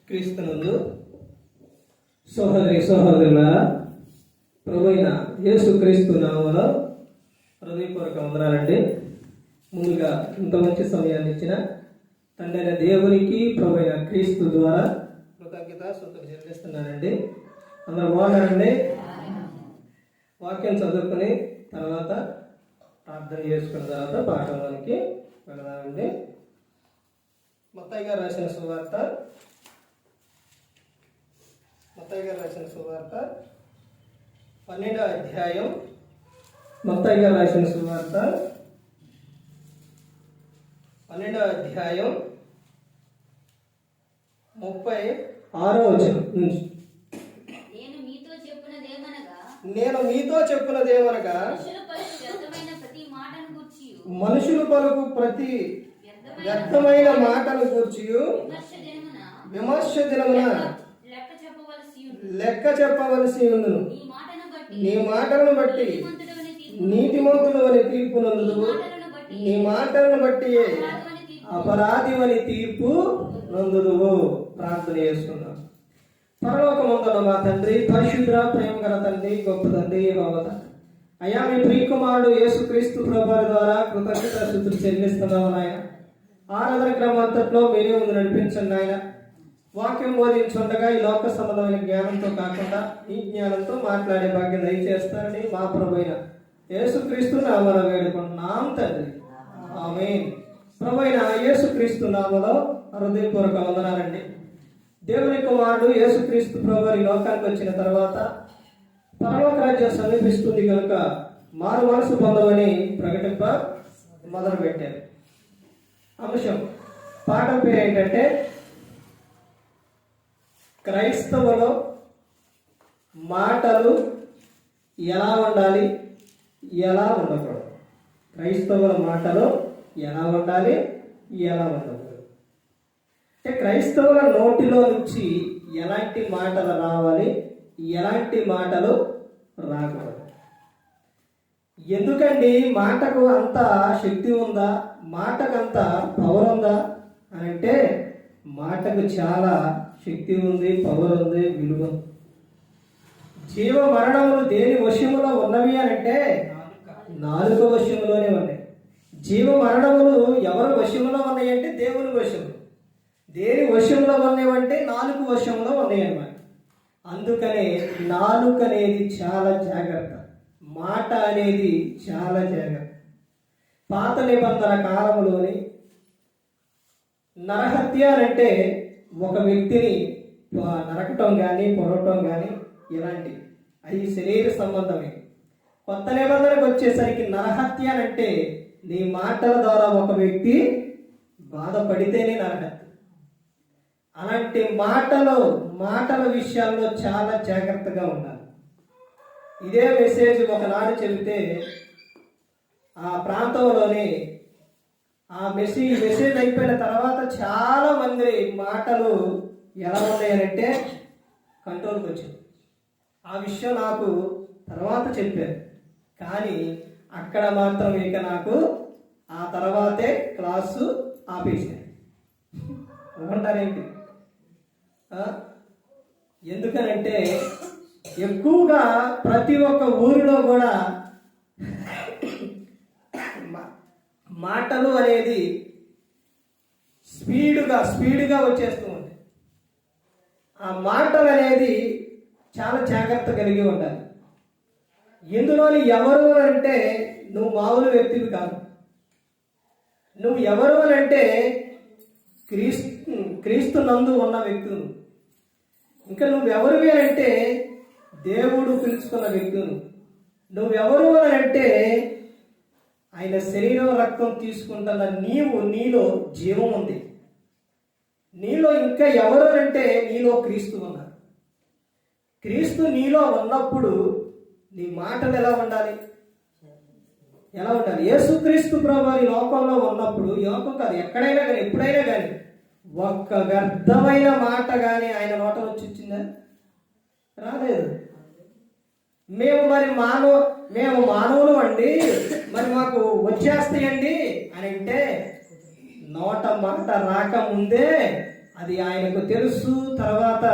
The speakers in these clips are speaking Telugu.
క్రీస్తునందు సహోదరి సహోదరుల ప్రభువైన యేసు క్రీస్తు నామములో హృదయపూర్వక వందనాలండి. ముందుగా ఇంత మంచి సమయాన్ని ఇచ్చిన తండ్రి అయిన దేవునికి ప్రభువైన క్రీస్తు ద్వారా కృతజ్ఞత స్తుతులు చెల్లిస్తున్నానండి. అందరూ బాగున్నారండి. వాక్యం చదువుకుని తర్వాత ప్రార్థన చేసుకున్న తర్వాత పాఠంలోనికి వెళదామండి. మత్తయి గారు రాసిన సువార్త 12వ అధ్యాయం. మత్తయి గారు రాసిన సువార్త 12వ అధ్యాయం 36వ వచనం నుంచి. నేను మీతో చెప్పినదేమనగా మనుషులు పలుకు ప్రతి వ్యర్థమైన మాటను గూర్చి విమర్శ దినమున లెక్క చెప్పవలసి ఉండును. నీ మాటలను బట్టి నీతిమంతుడు అని తీర్పు నందుదు, నీ మాటలను బట్టి అపరాధివని తీర్పు నందుదువు. ప్రార్థన చేసుకున్నాం. పరలోకమందున్న మా తండ్రి, పరిశుద్ధ ప్రేమ గల తండ్రి, గొప్ప తండ్రి యెహోవా తండ్రి, అయ్యా మీ ప్రియకుమారుడు యేసుక్రీస్తు ప్రభువారి ద్వారా కృతజ్ఞత స్తుతులు చెల్లిస్తున్నాము నాయన. ఆరాధన క్రమం అంతట్లో మీరే ముందు నడిపించండి నాయన. వాక్యం బోధించుండగా ఈ లోక సంబంధమైన జ్ఞానంతో కాకుండా ఈ జ్ఞానంతో మాట్లాడే భాగ్యం దయచేస్తారని మా ప్రభువైన యేసుక్రీస్తు నామములో వేడుకుంటున్నాం తండ్రి, ఆమేన్. ప్రభువైన యేసుక్రీస్తు నామములో హృదయపూర్వక వందనాలండి. దేవుని కుమారుడు యేసుక్రీస్తు ప్రభువారి లోకానికి వచ్చిన తర్వాత పరలోక రాజ్యం సమీపిస్తుంది కనుక మారు మనసు పొందమని ప్రకటింప మొదలు పెట్టారు. అంశం పాఠం పేరు ఏంటంటే క్రైస్తవులో మాటలు ఎలా ఉండాలి, ఎలా ఉండకూడదు. క్రైస్తవుల మాటలు ఎలా ఉండాలి, ఎలా ఉండకూడదు. అంటే క్రైస్తవుల నోటిలో నుంచి ఎలాంటి మాటలు రావాలి, ఎలాంటి మాటలు రాకూడదు. ఎందుకండి మాటకు అంత శక్తి ఉందా, మాటకు అంత పవర్ ఉందా అని అంటే మాటకు చాలా శక్తి ఉంది, పవర్ ఉంది, విలువ ఉంది. జీవ మరణములు దేని వశములో ఉన్నవి అని అంటే నాలుక వశములోనే ఉన్నాయి. జీవ మరణములు ఎవరు వశములో ఉన్నాయి అంటే దేవుని వశములు. దేని వశంలో ఉన్నాయంటే నాలుక వశంలో ఉన్నాయి అన్నమాట. అందుకనే నాలుక అనేది చాలా జాగ్రత్త, మాట అనేది చాలా జాగ్రత్త. పాత నిబంధన కాలంలోని నరహత్య అంటే ఒక వ్యక్తిని నరకటం కానీ పొడవటం కానీ ఇలాంటి అవి శరీర సంబంధమే. కొత్త నిబంధనకు వచ్చేసరికి నరహత్య అంటే నీ మాటల ద్వారా ఒక వ్యక్తి బాధపడితేనే నరహత్య. అలాంటి మాటల విషయాల్లో చాలా జాగ్రత్తగా ఉండాలి. ఇదే మెసేజ్ ఒకనాడు చెబితే ఆ ప్రాంతంలోని ఆ మెసేజ్ అయిపోయిన తర్వాత చాలా మంది మాటలు ఎలా ఉన్నాయనంటే కంట్రోల్కి వచ్చింది. ఆ విషయం నాకు తర్వాత చెప్పారు, కానీ అక్కడ మాత్రం ఇక నాకు ఆ తర్వాతే క్లాసు ఆపేసారు. ఏమంటారేంటి? ఎందుకనంటే ఎక్కువగా ప్రతి ఒక్క ఊరిలో కూడా మాటలు అనేది స్పీడ్గా వచ్చేస్తూ ఉంటాయి. ఆ మాటలు అనేది చాలా జాగ్రత్త కలిగి ఉండాలి. ఇందులోని ఎవరు అంటే నువ్వు మామూలు వ్యక్తివి కాదు. నువ్వు ఎవరు అంటే క్రీస్తు నందు ఉన్న వ్యక్తులు. ఇంకా నువ్వెవరివి అంటే దేవుడు పిలుచుకున్న వ్యక్తులు. నువ్వెవరు అంటే ఆయన శరీరం రక్తం తీసుకుంటున్న నీలో జీవం ఉంది. నీలో ఇంకా ఎవరు అంటే నీలో క్రీస్తు ఉన్నారు. క్రీస్తు నీలో ఉన్నప్పుడు నీ మాటలు ఎలా ఉండాలి? యేసుక్రీస్తు ప్రభువారి లోకంలో ఉన్నప్పుడు, లోకం కాదు ఎక్కడైనా కానీ ఎప్పుడైనా కానీ ఒక్క వ్యర్థమైన మాట కానీ ఆయన నోట నుంచి వచ్చిందా? రాలేదు. మేము మానవులు అండి, మరి మాకు వచ్చేస్తాయండి అని అంటే నోట మాట రాకముందే అది ఆయనకు తెలుసు. తర్వాత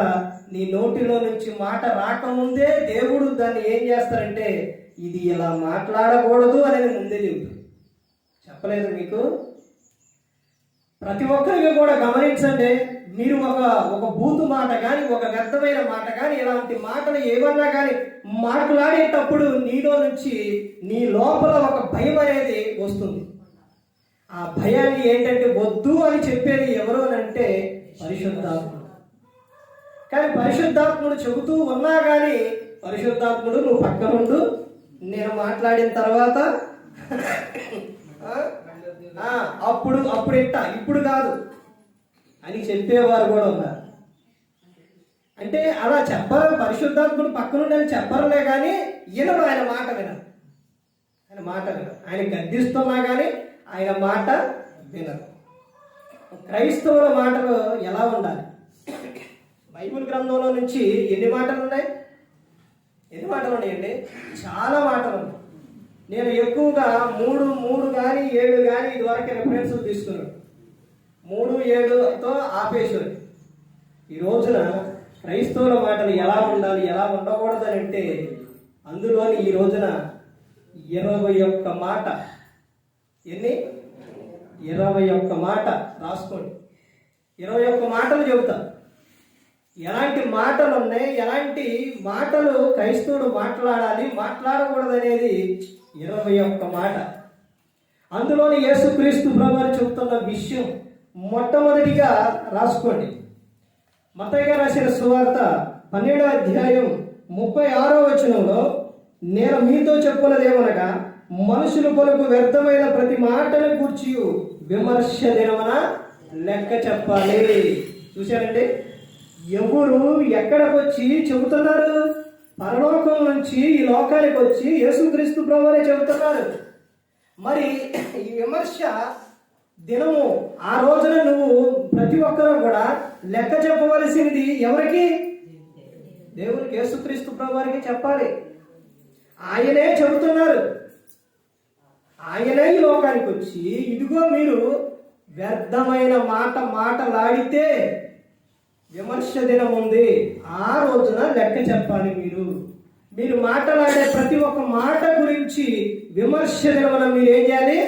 నీ నోటిలో నుంచి మాట రాకముందే దేవుడు దాన్ని ఏం చేస్తారంటే ఇది ఇలా మాట్లాడకూడదు అనేది ముందే చెబుతాడు. చెప్పలేదు మీకు? ప్రతి ఒక్కరికి కూడా గమనించండి, మీరు ఒక బూతు మాట కానీ ఒక వ్యర్థమైన మాట కానీ ఇలాంటి మాటలు ఏమన్నా కానీ మాట్లాడేటప్పుడు నీలో నుంచి నీ లోపల ఒక భయం అనేది వస్తుంది. ఆ భయాన్ని ఏంటంటే వద్దు అని చెప్పేది ఎవరు అని అంటే పరిశుద్ధాత్ముడు. కానీ పరిశుద్ధాత్ముడు చెబుతూ ఉన్నా కానీ పరిశుద్ధాత్ముడు నువ్వు పక్కనుండు, నేను మాట్లాడిన తర్వాత అప్పుడు ఇప్పుడు కాదు అని చెప్పేవారు కూడా ఉన్నారు. అంటే అలా చెప్పరు, పరిశుద్ధాత్ముడు పక్కనుండి అని చెప్పరులే కానీ వినరు, ఆయన మాట వినరు. ఆయన గద్దిస్తున్నా కానీ ఆయన మాట వినరు. క్రైస్తవుల మాటలు ఎలా ఉండాలి? బైబిల్ గ్రంథంలో నుంచి ఎన్ని మాటలు ఉన్నాయండి? చాలా మాటలు ఉన్నాయి. నేను ఎక్కువగా 3 కానీ 7 కానీ ఇదివరకు రెఫరెన్స్ తీసుకున్నాను. 3, 7తో ఆపేశారు. ఈ రోజున క్రైస్తవుల మాటలు ఎలా ఉండాలి, ఎలా ఉండకూడదు అని అంటే అందులోని ఈ రోజున 21 మాట. ఎన్ని? 21 మాట రాసుకోండి. 21 మాటలు చెబుతా. ఎలాంటి మాటలు ఉన్నాయి, ఎలాంటి మాటలు క్రైస్తవుడు మాట్లాడాలి, మాట్లాడకూడదు అనేది 21 మాట. అందులోని యేసుక్రీస్తు ప్రభువు చెబుతున్న విషయం మొట్టమొదటిగా రాసుకోండి. మత్తయి గారు రాసిన సువార్త 12వ అధ్యాయం 36వ వచనంలో, నేను మీతో చెప్పున్నదేమనగా మనుషులు పలుకు వ్యర్థమైన ప్రతి మాటను గూర్చి విమర్శ దినమున లెక్క చెప్పాలి. చూశారండి? ఎవరు ఎక్కడికి వచ్చి చెబుతున్నారు? పరలోకం నుంచి ఈ లోకానికి వచ్చి యేసుక్రీస్తు ప్రభువే చెబుతున్నారు. మరి ఈ విమర్శ దినము ఆ రోజున నువ్వు ప్రతి ఒక్కరూ కూడా లెక్క చెప్పవలసింది ఎవరికి? దేవునికి, యేసుక్రీస్తు ప్రభువారికి చెప్పాలి. ఆయనే చెబుతున్నారు. ఆయనే ఈ లోకానికి వచ్చి ఇదిగో మీరు వ్యర్థమైన మాటలాడితే విమర్శ దినం ఉంది, ఆ రోజున లెక్క చెప్పాలి. మీరు మాట్లాడే ప్రతి ఒక్క మాట గురించి విమర్శ దినమున మీరు ఏం చేయాలి?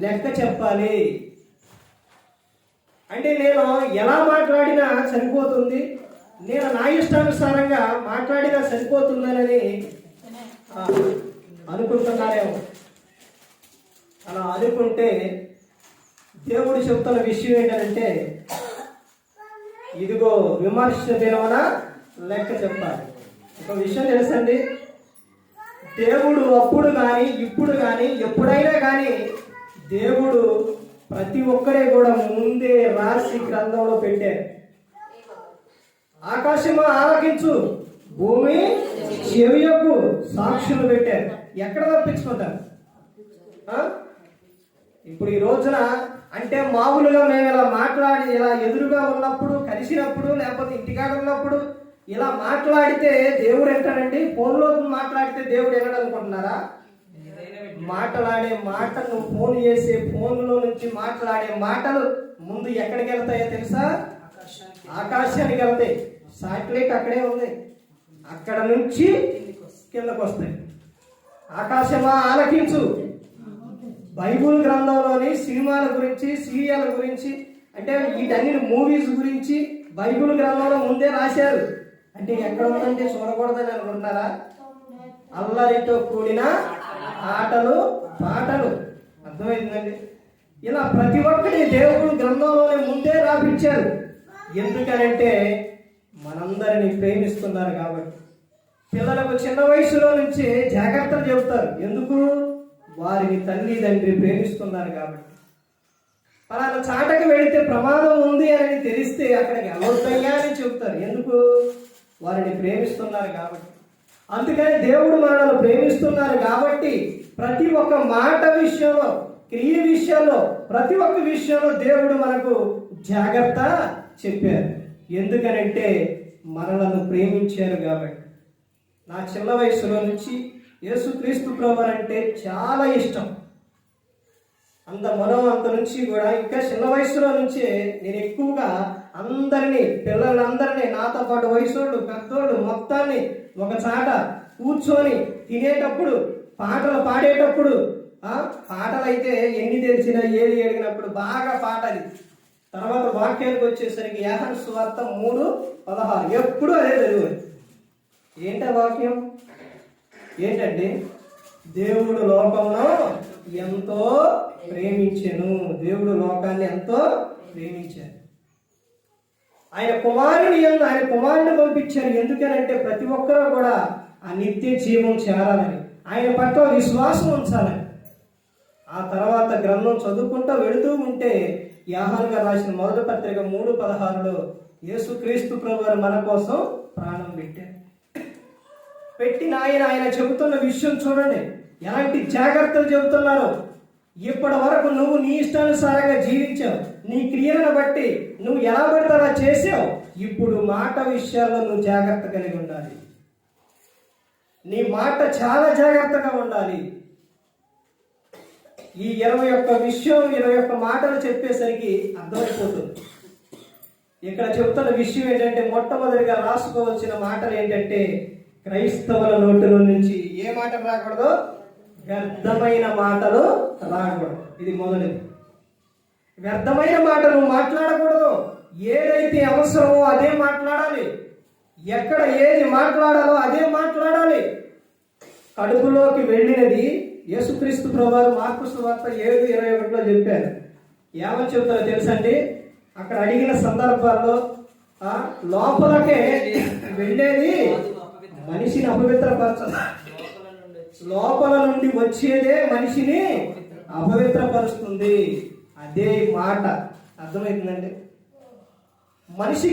లెక్క చెప్పాలి. అంటే నేను ఎలా మాట్లాడినా సరిపోతుంది, నేను నా ఇష్టానుసారంగా మాట్లాడినా సరిపోతుందని అనుకుంటున్నారేమో. అలా అనుకుంటే దేవుడు చెప్తున్న విషయం ఏంటంటే ఇదిగో విమర్శ దినమున లెక్క చెప్పాలి. ఒక విషయం తెలుసండి, దేవుడు అప్పుడు కానీ ఇప్పుడు కానీ ఎప్పుడైనా కానీ దేవుడు ప్రతి ఒక్కరే కూడా ముందే రాసి గ్రంథంలో పెట్టారు. ఆకాశము ఆలకించు, భూమి చెవియకు సాక్షులు పెట్టారు. ఎక్కడ తప్పించుకుంటారు? ఇప్పుడు ఈ రోజున అంటే మామూలుగా మేము ఇలా మాట్లాడి ఇలా ఎదురుగా ఉన్నప్పుడు, కలిసినప్పుడు, లేకపోతే ఇంటికాడ ఉన్నప్పుడు ఇలా మాట్లాడితే దేవుడు ఎంటాడండి? ఫోన్లో మాట్లాడితే దేవుడు వినడు అనుకుంటున్నారా? మాట్లాడే మాటలు, ఫోన్ చేసే ఫోన్లో నుంచి మాట్లాడే మాటలు ముందు ఎక్కడికి వెళ్తాయో తెలుసా? ఆకాశానికి వెళ్తాయి. శాటిలైట్ అక్కడే ఉంది, అక్కడ నుంచి కిందకు వస్తాయి. ఆకాశమా ఆలకించు. బైబుల్ గ్రంథంలోని సినిమాల గురించి, సీరియల్ గురించి, అంటే వీటన్ని మూవీస్ గురించి బైబుల్ గ్రంథంలో ముందే రాశారు. అంటే ఎక్కడ ఉందంటే చూడకూడదని అనుకుంటున్నారా? అల్లరితో కూడిన ఆటలు పాటలు. అర్థమైందండి? ఇలా ప్రతి ఒక్కటి దేవుడు గ్రంథంలోనే ముందే రాపించారు. ఎందుకనంటే మనందరినీ ప్రేమిస్తున్నారు కాబట్టి. పిల్లలకు చిన్న వయసులో నుంచే జాగ్రత్తలు చెబుతారు. ఎందుకు? వారిని తల్లి తండ్రి ప్రేమిస్తున్నారు కాబట్టి. పలానా చాటకి వెళితే ప్రమాదం ఉంది అని తెలిస్తే అక్కడికి వెళ్ళొద్దయ్యా అని చెబుతారు. ఎందుకు? వారిని ప్రేమిస్తున్నారు కాబట్టి. అందుకని దేవుడు మనల్ని ప్రేమిస్తున్నారు కాబట్టి ప్రతి ఒక్క మాట విషయంలో, క్రియ విషయంలో, ప్రతి ఒక్క విషయంలో దేవుడు మనకు జాగ్రత్త చెప్పారు. ఎందుకనంటే మనలను ప్రేమించారు కాబట్టి. నా చిన్న వయసులో నుంచి యేసుక్రీస్తు ప్రభువు అంటే చాలా ఇష్టం. అంత నుంచి కూడా ఇంకా చిన్న వయసులో నుంచే నేను ఎక్కువగా అందరినీ, పిల్లలందరినీ, నాతో పాటు వయసోళ్ళు పెద్దోళ్ళు మొత్తాన్ని ఒక చాట కూర్చొని తినేటప్పుడు, పాటలు పాడేటప్పుడు, పాటలు అయితే ఎన్ని తెలిసినా ఏది అడిగినప్పుడు బాగా పాటది. తర్వాత వాక్యానికి వచ్చేసరికి యోహాను సువార్త 3:16 ఎప్పుడు అదే చదివాడు. ఏంట వాక్యం ఏంటంటే, దేవుడు లోకంలో ఎంతో ప్రేమించెను, దేవుడు లోకాన్ని ఎంతో ప్రేమించాడు, ఆయన కుమారుని పంపించారు. ఎందుకనంటే ప్రతి ఒక్కరూ కూడా ఆ నిత్య జీవం చేరాలని, ఆయన పట్ల విశ్వాసం ఉంచాలని. ఆ తర్వాత గ్రంథం చదువుకుంటూ వెళుతూ ఉంటే యోహాను గారు రాసిన మొదటి పత్రిక 3:16 యేసుక్రీస్తు ప్రభువారు మన కోసం ప్రాణం పెట్టిన ఆయన చెబుతున్న విషయం చూడండి, ఎలాంటి జాగ్రత్తలు చెబుతున్నారు. ఇప్పటి వరకు నువ్వు నీ ఇష్టానుసారంగా జీవించావు, నీ క్రియలను బట్టి నువ్వు ఎలా పడితే అలా చేసావు. ఇప్పుడు మాట విషయాల్లో నువ్వు జాగ్రత్త కలిగి ఉండాలి. నీ మాట చాలా జాగ్రత్తగా ఉండాలి. ఈ 21 మాటలు చెప్పేసరికి అర్థమైపోతుంది. ఇక్కడ చెబుతున్న విషయం ఏంటంటే, మొట్టమొదటిగా రాసుకోవాల్సిన మాటలు ఏంటంటే, క్రైస్తవుల నోటిలో నుంచి ఏ మాటలు రాకూడదు? వ్యర్థమైన మాటలు రాకూడదు. ఇది మొదటిది. వ్యర్థమైన మాటలు మాట్లాడకూడదు. ఏదైతే అవసరమో అదే మాట్లాడాలి. ఎక్కడ ఏది మాట్లాడాలో అదే మాట్లాడాలి. కడుపులోకి వెళ్ళినది యేసుక్రీస్తు ప్రభువారు మార్కు సువార్త 7:21 చెప్పారు. ఏమని చెబుతారో తెలుసండి? అక్కడ అడిగిన సందర్భాల్లో లోపలకే వెళ్ళేది మనిషిని అపవిత్రపరచదు, లోపల నుండి వచ్చేదే మనిషిని అపవిత్రపరుస్తుంది. అదే మాట. అర్థమవుతుందండి? మనిషి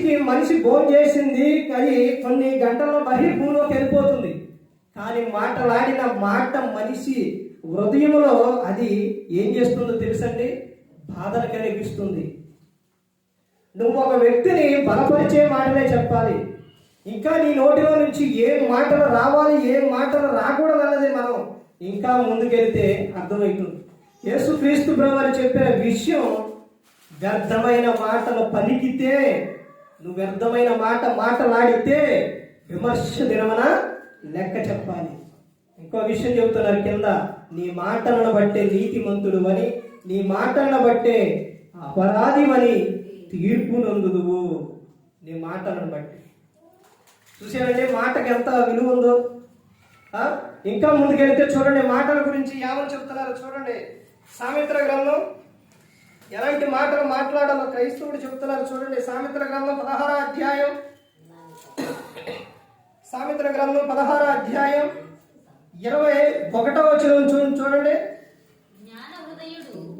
భోజనం చేసింది అది కొన్ని గంటల్లో బహిర్భూమిలోకి వెళ్ళిపోతుంది. కానీ మాటలాడిన మాట మనిషి హృదయంలో అది ఏం చేస్తుందో తెలుసండి? బాధను కలిగిస్తుంది. నువ్వు ఒక వ్యక్తిని బలపరిచే మాటలే చెప్పాలి. ఇంకా నీ నోటిలో నుంచి ఏం మాటలు రావాలి, ఏం మాటలు రాకూడదు అన్నది మనం ఇంకా ముందుకెళ్తే అర్థమవుతుంది. యేసుక్రీస్తు ప్రభువారు చెప్పిన విషయం, వ్యర్థమైన మాటలు పలికితే, నువ్వు వ్యర్థమైన మాటలాడితే విమర్శ దినమన లెక్క చెప్పాలి. ఇంకో విషయం చెబుతున్నారు కింద, నీ మాటలను బట్టే నీతిమంతుడు అని, నీ మాటలను బట్టే అపరాధివని తీర్పు నొందుదువు. నీ మాటలను బట్టి. చూసారంటే మాటకి ఎంత విలువ ఉందో. ఇంకా ముందుకెళ్తే చూడండి, మాటల గురించి ఏమని చెప్తున్నారు చూడండి. సామెత్ర గ్రంథం ఎలాంటి మాటలు మాట్లాడాలో క్రైస్తవుడు చెప్తున్నారు చూడండి. సామెత్ర గ్రంథం 16వ అధ్యాయం, సామెత్ర గ్రంథం 16వ అధ్యాయం 21వ వచనం చూడండి.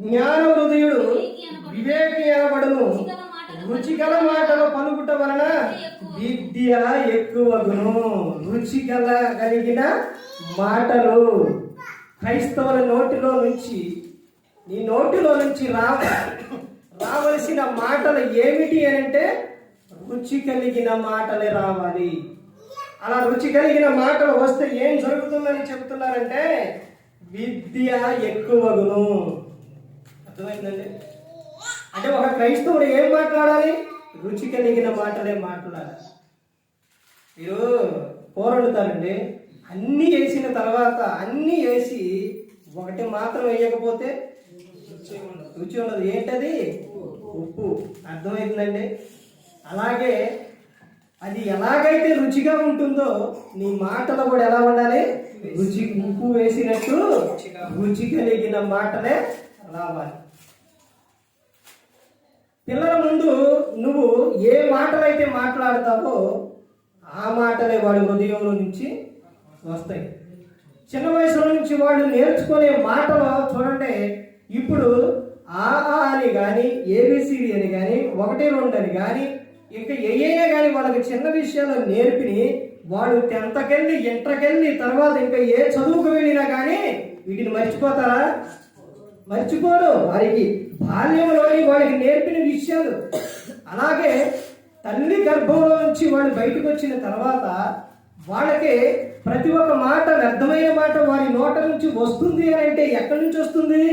జ్ఞాన హృదయుడు వివేకి అనబడును, రుచిగల మాటలు పలుకుట వలన విద్య ఎక్కువగును. కలిగిన మాటలు క్రైస్తవుల నోటిలో నుంచి, నీ నోటిలో నుంచి రావలసిన మాటలు ఏమిటి అంటే, రుచి కలిగిన మాటలే రావాలి. అలా రుచి కలిగిన మాటలు వస్తే ఏం జరుగుతుందని చెప్తున్నారంటే, విద్య ఎక్కువగును. అర్థమైందండి? అంటే ఒక క్రైస్తవుడు ఏం మాట్లాడాలి? రుచి కలిగిన మాటలే మాట్లాడాలి. మీరు కూర వండుతారండి, అన్నీ వేసిన తర్వాత అన్నీ వేసి ఒకటి మాత్రం వేయకపోతే రుచి ఉండదు. ఏంటది? ఉప్పు. అర్థమవుతుందండి? అలాగే అది ఎలాగైతే రుచిగా ఉంటుందో నీ మాటలో కూడా ఎలా ఉండాలి? ఉప్పు వేసినట్టు రుచి కలిగిన మాటలే రావాలి. పిల్లల ముందు నువ్వు ఏ మాటలైతే మాట్లాడతావో ఆ మాటలే వాడి హృదయంలో నుంచి వస్తాయి. చిన్న వయసులో నుంచి వాళ్ళు నేర్చుకునే మాటలు చూడండి. ఇప్పుడు ఆ అని కానీ, ఏబిసిడి అని కానీ, 1, 2 అని కానీ, ఇంకా ఏయైనా కానీ వాళ్ళకి చిన్న విషయాలు నేర్పిని వాడు 10th కెళ్ళి, ఇంటర్కెళ్ళి, తర్వాత ఇంకా ఏ చదువుకు వెళ్ళినా కానీ వీటిని మర్చిపోతారా? మర్చిపోరు. వారికి బాల్యంలోని వాడికి నేర్పిన విషయాలు. అలాగే తల్లి గర్భంలో నుంచి వాళ్ళు బయటకు వచ్చిన తర్వాత వాళ్ళకి ప్రతి ఒక్క మాట, వ్యర్థమైన మాట వారి నోట నుంచి వస్తుంది అని అంటే ఎక్కడి నుంచి వస్తుంది?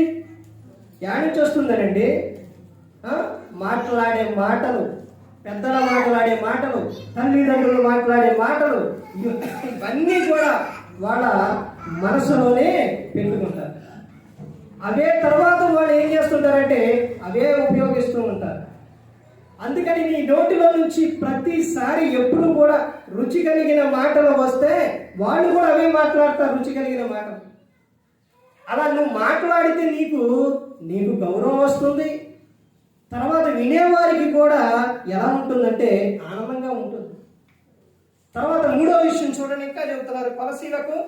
యాడ్ నుంచి వస్తుందనండి? మాట్లాడే మాటలు పెద్దలు మాట్లాడే మాటలు, తల్లిదండ్రులు మాట్లాడే మాటలు, ఇవన్నీ కూడా వాళ్ళ మనసులోనే పెట్టుకుంటారు. అవే తర్వాత వాళ్ళు ఏం చేస్తుంటారంటే అవే ఉపయోగిస్తూ ఉంటారు. అందుకని నీ నోటిలో నుంచి ప్రతిసారి ఎప్పుడు కూడా రుచి కలిగిన మాటలు వస్తే వాళ్ళు కూడా అవే మాట్లాడతారు, రుచి కలిగిన మాటలు. అలా నువ్వు మాట్లాడితే నీకు గౌరవం వస్తుంది. తర్వాత వినేవారికి కూడా ఎలా ఉంటుందంటే ఆనందంగా ఉంటుంది. తర్వాత మూడో విషయం చూడండి, ఇంకా చెబుతున్నారు కొలసీలకు.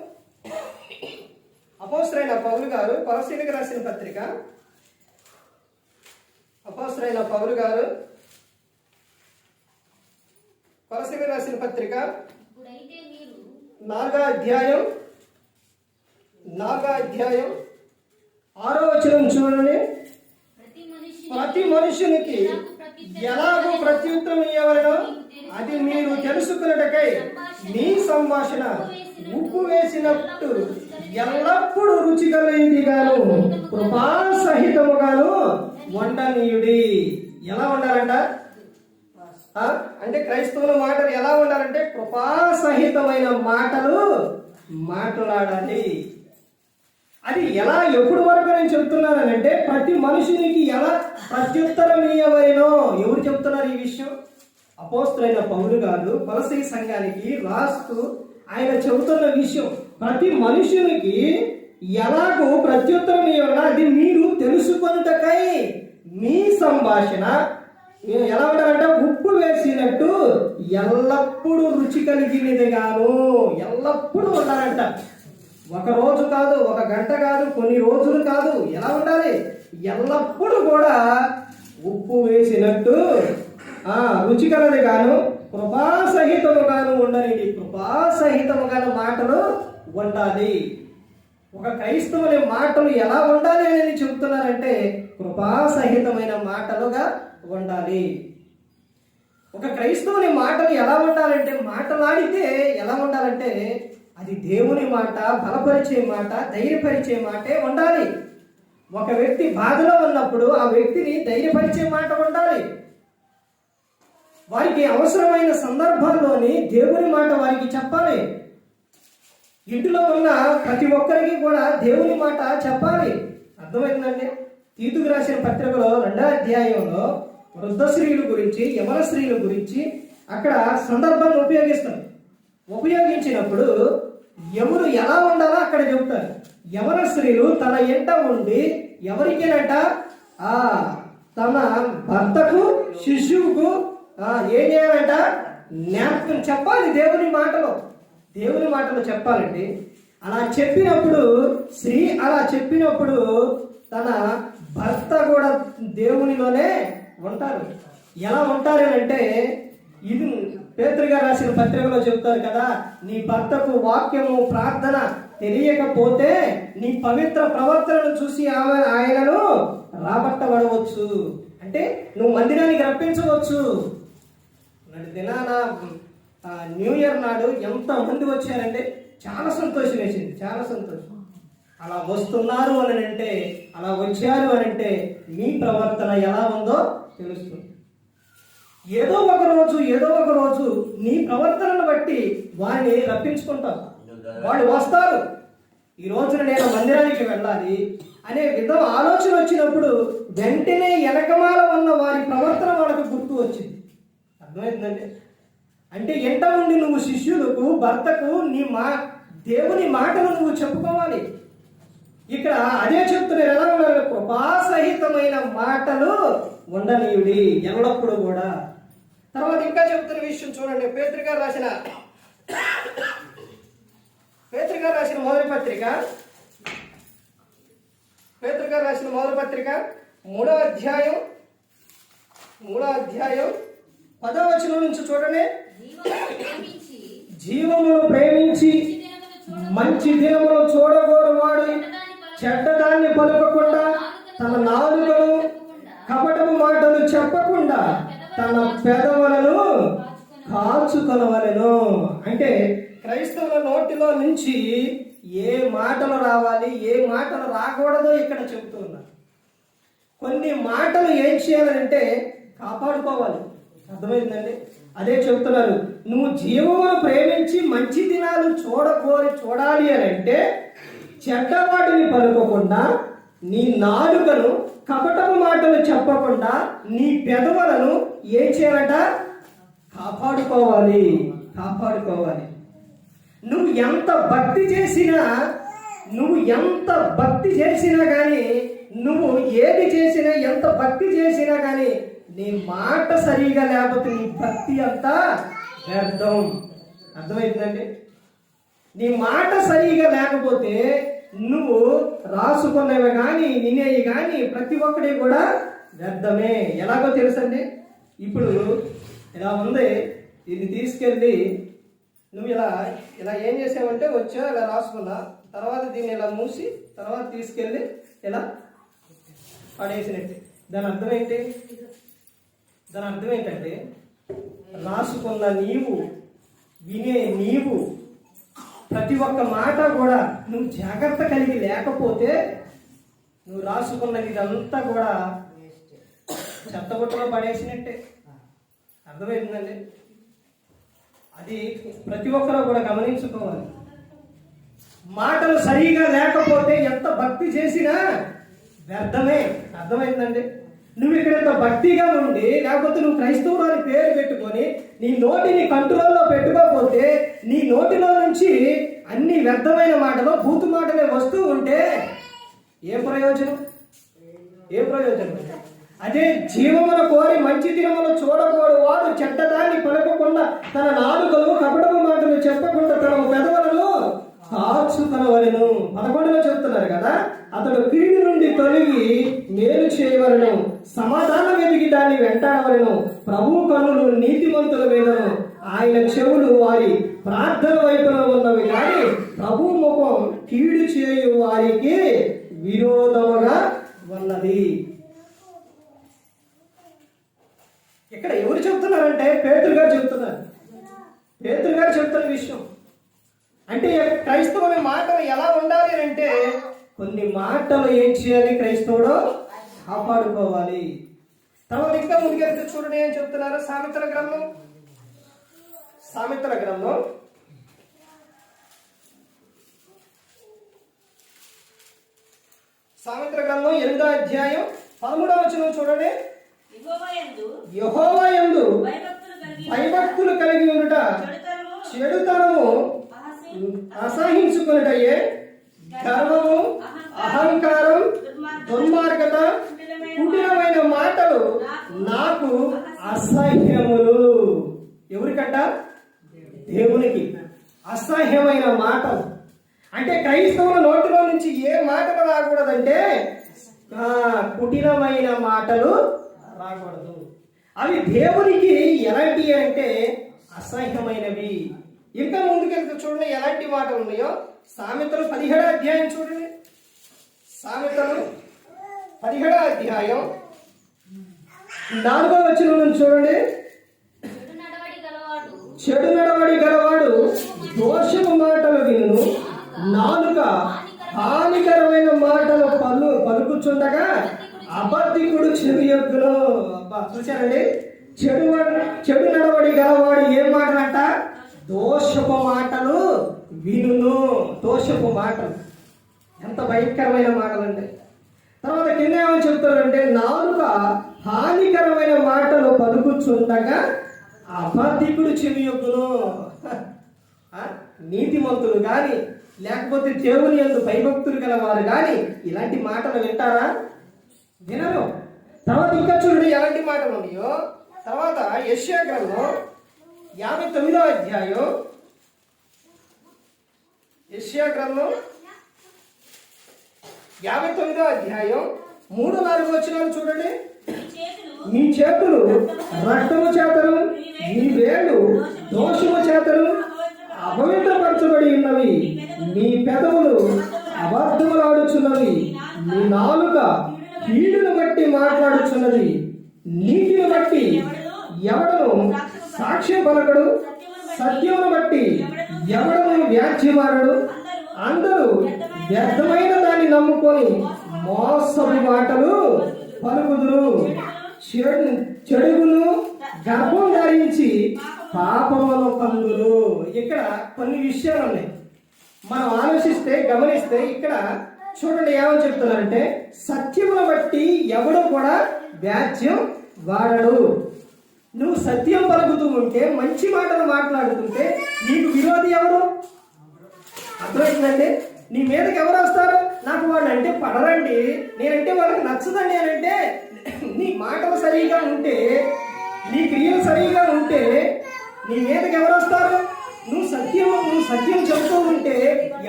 అపోస్తలుడైన పౌలు గారు కొలసీలకు రాసిన పత్రిక, అపోస్తలుడైన పౌలు గారు కొలసీలకు రాసిన పత్రిక 4వ అధ్యాయం 6వ వచనం చూడండి. ప్రతి మనుషునికి ఎలాగో ప్రత్యుత్తరం ఇవ్వవలెనో అది మీరు తెలుసుకున్నటకై మీ సంభాషణ ఉప్పు వేసినట్టు ఎల్లప్పుడూ రుచి కలిగినదిగాను కృపా సహితముగాను వండనీయుడి. ఎలా ఉండాలంట అంటే క్రైస్తవుల మాటలు ఎలా ఉండాలంటే కృపా సహితమైన మాటలు మాట్లాడాలి. అది ఎలా ఎప్పుడు వరకు నేను చెప్తున్నానంటే ప్రతి మనుషునికి ఎలా ప్రత్యుత్తరం ఇవ్వవలెనో. ఎవరు చెప్తున్నారు ఈ విషయం? అపోస్తలుడైన పౌలు గారు కొలసీ సంఘానికి రాస్తూ ఆయన చెబుతున్న విషయం ప్రతి మనుషునికి ఎలాగో ప్రత్యుత్తరం ఇవ్వాలా అది మీరు తెలుసుకొనుటకై మీ సంభాషణ ఎలా ఉండాలంటే ఉప్పు వేసినట్టు ఎల్లప్పుడూ రుచి కలిగినదిగాను. ఎల్లప్పుడూ ఉండాలంట. ఒక రోజు కాదు, ఒక గంట కాదు, కొన్ని రోజులు కాదు. ఎలా ఉండాలి? ఎల్లప్పుడూ కూడా ఉప్పు వేసినట్టు రుచి కలది గాను కృపాసహితముగాను ఉండనిది. కృపాసహితముగాను మాటలు ఉండాలి. ఒక క్రైస్తవుని మాటలు ఎలా ఉండాలి అని చెబుతున్నారంటే కృపాసహితమైన మాటలుగా ఉండాలి. ఒక క్రైస్తవుని మాటలు ఎలా ఉండాలంటే మాటలాడితే ఎలా ఉండాలంటే అది దేవుని మాట, బలపరిచే మాట, ధైర్యపరిచే మాటే ఉండాలి. ఒక వ్యక్తి బాధలో ఉన్నప్పుడు ఆ వ్యక్తిని ధైర్యపరిచే మాట ఉండాలి. వారికి అవసరమైన సందర్భాల్లోని దేవుని మాట వారికి చెప్పాలి. ఇంటిలో ఉన్న ప్రతి ఒక్కరికి కూడా దేవుని మాట చెప్పాలి. అర్థమైందండి? తీతుకు రాసిన పత్రికలో 2వ అధ్యాయంలో వృద్ధ స్త్రీల గురించి, యవన స్త్రీల గురించి అక్కడ సందర్భాన్ని ఉపయోగించినప్పుడు ఎవరు ఎలా ఉండాలో అక్కడ చెబుతారు. యవన స్త్రీలు తన ఎంట ఉండి ఎవరికేనట తన భర్తకు, శిశువుకు ఏం చేయాలంట? జ్ఞాపకం చెప్పాలి. దేవుని మాటలు చెప్పాలండి. అలా చెప్పినప్పుడు స్త్రీ అలా చెప్పినప్పుడు తన భర్త కూడా దేవునిలోనే ఉంటారు. ఎలా ఉంటారు అంటే ఇది పేతురు గారు రాసిన పత్రికలో చెప్తారు కదా, నీ భర్తకు వాక్యము, ప్రార్థన తెలియకపోతే నీ పవిత్ర ప్రవర్తనను చూసి ఆయనను రాబట్టబడవచ్చు. అంటే నువ్వు మందిరానికి రప్పించవచ్చు. దినాన న్యూ ఇయర్ నాడు ఎంత మంది వచ్చారంటే చాలా సంతోషం వేసింది, చాలా సంతోషం. అలా వస్తున్నారు అని అంటే, అలా వచ్చారు అని అంటే మీ ప్రవర్తన ఎలా ఉందో తెలుస్తుంది. ఏదో ఒక రోజు నీ ప్రవర్తనను బట్టి వారిని రప్పించుకుంటావు. వాళ్ళు వస్తారు. ఈ రోజున నేను మందిరానికి వెళ్ళాలి అనే ఆలోచన వచ్చినప్పుడు వెంటనే వెనకమాల ఉన్న వారి ప్రవర్తన వాళ్ళకు గుర్తు వచ్చింది. అర్థమవుతుందండి? అంటే ఎంట ఉండి నువ్వు శిష్యులకు, భర్తకు దేవుని మాటలు నువ్వు చెప్పుకోవాలి. ఇక్కడ అదే చెప్తున్నారు. ఎలా ఉండాలి? కృపాసహితమైన మాటలు ఉండనీయుడి ఎల్లప్పుడూ కూడా. తర్వాత ఇంకా చెప్తున్న విషయం చూడండి. పేతురు గారు రాసిన మొదటి పత్రిక 3వ అధ్యాయం 10వ వచనం నుంచి చూడండి. జీవమును ప్రేమించి మంచి దినములు చూడగోరువాడు చెడ్డదాన్ని పలుకకుండా, తన నాలుకను కపటము మాటలు చెప్పకుండా తన పెదవులను కాచుకొనవలెను. అంటే క్రైస్తవుల నోటిలో నుంచి ఏ మాటలు రావాలి, ఏ మాటలు రాకూడదో ఇక్కడ చెబుతూ ఉన్నారు. కొన్ని మాటలు ఏం చేయాలంటే కాపాడుకోవాలి. అర్థమైందండి? అదే చెబుతున్నారు, నువ్వు జీవమును ప్రేమించి మంచి దినాలు చూడాలి అని అంటే చెడ్డవాటిని పలుకోకుండా, నీ నాలుకను కపటపు మాటలు చెప్పకుండా, నీ పెదవులను ఏం చేయాలంట? కాపాడుకోవాలి. నువ్వు ఎంత భక్తి చేసినా కానీ, నువ్వు ఏది చేసినా, ఎంత భక్తి చేసినా కానీ, నీ మాట సరిగా లేకపోతే నీ భక్తి అంతా వ్యర్థం. అర్థమవుతుందండి? నీ మాట సరిగా లేకపోతే నువ్వు రాసుకున్నవి కానీ, వినేవి కానీ ప్రతి ఒక్కటి కూడా వ్యర్థమే. ఎలాగో తెలుసండి, ఇప్పుడు ఇలా ఉంది, ఇది తీసుకెళ్ళి నువ్వు ఇలా ఏం చేసావంటే, వచ్చా ఇలా రాసుకున్నా, తర్వాత దీన్ని ఇలా మూసి తర్వాత తీసుకెళ్ళి ఇలా పడేసినట్టు. దాని అర్థం ఏంటంటే, రాసుకున్న నీవు, వినే నీవు, ప్రతి ఒక్క మాట కూడా నువ్వు జాగ్రత్త కలిగి లేకపోతే నువ్వు రాసుకున్నది ఇదంతా కూడా చెత్తబుట్టలో పడేసినట్టే. అర్థమవుతుందండి? అది ప్రతి ఒక్కరూ కూడా గమనించుకోవాలి. మాటలు సరిగా లేకపోతే ఎంత భక్తి చేసినా వ్యర్థమే. అర్థమైందండి? నువ్వు ఇక్కడ ఎంత భక్తిగా ఉండి, లేకపోతే నువ్వు క్రైస్తవుడు అని పేరు పెట్టుకొని నీ నోటిని కంట్రోల్లో పెట్టుకోకపోతే, నీ నోటిలో నుంచి అన్ని వ్యర్థమైన మాటలు, భూతు మాటలే వస్తూ ఉంటే ఏ ప్రయోజనం? అదే జీవమును కోరి మంచి దినమును చూడకూడదు వాడు చెడ్డదాన్ని పలకకుండా, తన నాలుకలు కపటపు మాటలు చెప్పకుండా తన పెదవులను కాచుకొనవలెను. 11లో చెప్తున్నారు కదా, అతడు కీడు నుండి తొలగి మేలు చేయవలను, సమాధానం వెతికి దాన్ని వెంటాడవలను. ప్రభు కన్నులు నీతిమంతుల మీదను, ఆయన చెవులు వారి ప్రార్థన వైపున ఉన్నవి కానీ ప్రభు ముఖం కీడు చేయు వారికి విరోధముగా ఉన్నది. ఇక్కడ ఎవరు చెప్తున్నారంటే పేతురు గారు చెప్తున్న విషయం. అంటే క్రైస్తవుని మాటలు ఎలా ఉండాలి అంటే, కొన్ని మాటలు ఏం చేయాలి? క్రైస్తవుడు కాపాడుకోవాలి. తర్వాత ఇంకా ముందుకెళ్తే చూడండి ఏం చెప్తున్నారు. సామెతల గ్రంథం 8వ అధ్యాయం 13వ వచనం చూడండి. యెహోవా యందు భయభక్తులు కలిగి ఉండుట, చెడుతనము అసహించుకొనుటయే, గర్వము, అహంకారం, దుర్మార్గత, కుటిలమైన మాటలు నాకు అసహ్యములు. ఎవరికంట? దేవునికి. అసహ్యమైన మాటలు అంటే క్రైస్తవుల నోటిలో నుంచి ఏ మాటలు రాకూడదంటే, కుటిలమైన మాటలు రాకూడదు. అవి దేవునికి ఎలాంటివి అంటే అసహ్యమైనవి. ఇంకా ముందుకెళ్తే చూడండి ఎలాంటి మాటలు ఉన్నాయో. సామెతలు 17వ అధ్యాయం చూడండి. సామెతలు 17వ అధ్యాయం 4వ వచనం నుంచి చూడండి. చెడు నడవడి గలవాడు దోషపు మాటలు వినును, నాలుక హానికరమైన మాటలు పలుకుచుండగా అబద్ధికుడు చెవియొగ్గును. చూశారండి? చెడు నడవడి గలవాడు ఏం మాటలంట? దోషపు మాటలు వినును. దోషపు మాటలు ఎంత భయంకరమైన మాటలు అంటే. తర్వాత కింద ఏమని చెప్తారంటే, నాలుక హానికరమైన మాటలు పలుకుచుండగా అబద్ధికుడు చెవియొగ్గును. నీతిమంతులు కానీ, లేకపోతే దేవుని యందు భయభక్తులు గల వారు కానీ ఇలాంటి మాటలు వింటారా? వినరు. తర్వాత ఇంకా చూడండి ఎలాంటి మాటలు ఉన్నాయో. తర్వాత యెషయా గ్రంథం 59వ అధ్యాయం, యెషయా గ్రంథం 59వ అధ్యాయం 3-4 వచనాలు చూడండి. మీ చేతులు రక్తము చేతను, మీ వేళ్ళు దోషము చేతను అపవిత్రపరచబడి ఉన్నవి, మీ పెదవులు అబద్ధములాడుచున్నవి, మీ నాలుక కీడును బట్టి మాట్లాడుచున్నది, నీతిని బట్టి ఎవడను సాక్ష్యం పలకడు, సత్యమును బట్టి ఎవడను వ్యాజ్యమాడడు. అందరూ వ్యర్థమైన దాన్ని నమ్ముకొని మోసపు మాటలు పలుకుదురు. చెడుగును గర్భం ధరించి పాపమును కందురు. ఇక్కడ కొన్ని విషయాలు ఉన్నాయి, మనం ఆలోచిస్తే గమనిస్తే ఇక్కడ చూడండి ఏమని చెప్తున్నారంటే, సత్యమును బట్టి ఎవడు కూడా వ్యాజ్యం వాడడు. నువ్వు సత్యం పలుకుతూ ఉంటే, మంచి మాటలు మాట్లాడుతుంటే నీకు విరోధి ఎవరు? అర్థమవుతుందండి? నీ మీదకి ఎవరు వస్తారు? నాకు వాళ్ళు అంటే పడరండి, నేనంటే వాళ్ళకి నచ్చదండి అని అంటే, నీ మాటలు సరిగా ఉంటే, నీ క్రియలు సరిగా ఉంటే నీ మీదకి ఎవరు వస్తారు? నువ్వు సత్యం చెబుతూ ఉంటే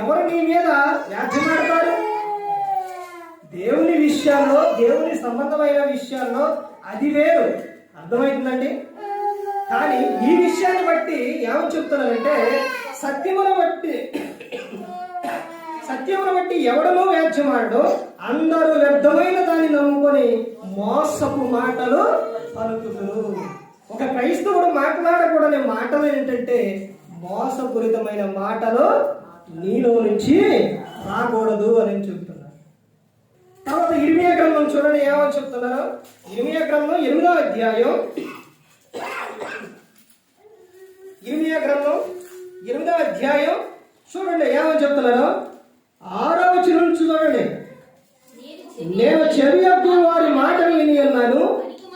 ఎవరు నీ మీద వ్యాజ్యమాడతారు? దేవుని విషయాల్లో, దేవుని సంబంధమైన విషయాల్లో అది వేరు. అర్థమవుతుందండి? కానీ ఈ విషయాన్ని బట్టి ఏమని చెప్తున్నారంటే, సత్యమును బట్టి ఎవడనో వ్యాజ్యమాడు, అందరూ వ్యర్థమైన దాన్ని నమ్ముకొని మోసపు మాటలు పలుకుతురు. ఒక క్రైస్తవుడు మాట్లాడకూడని మాటలు ఏంటంటే, మోసపూరితమైన మాటలు నీలో నుంచి రాకూడదు అని చెప్తున్నారు. తర్వాత ఇర్మియా గ్రంథం చూడండి ఏమని చెప్తున్నారు. ఇర్మియా గ్రంథం 8వ అధ్యాయం, ఇర్మియా గ్రంథం 8వ అధ్యాయం చూడండి ఏమని చెప్తున్నారు. 6వ వచనం నుంచి చూడండి. నేను చెవియొగ్గు వారి మాటలు విని ఉన్నాను,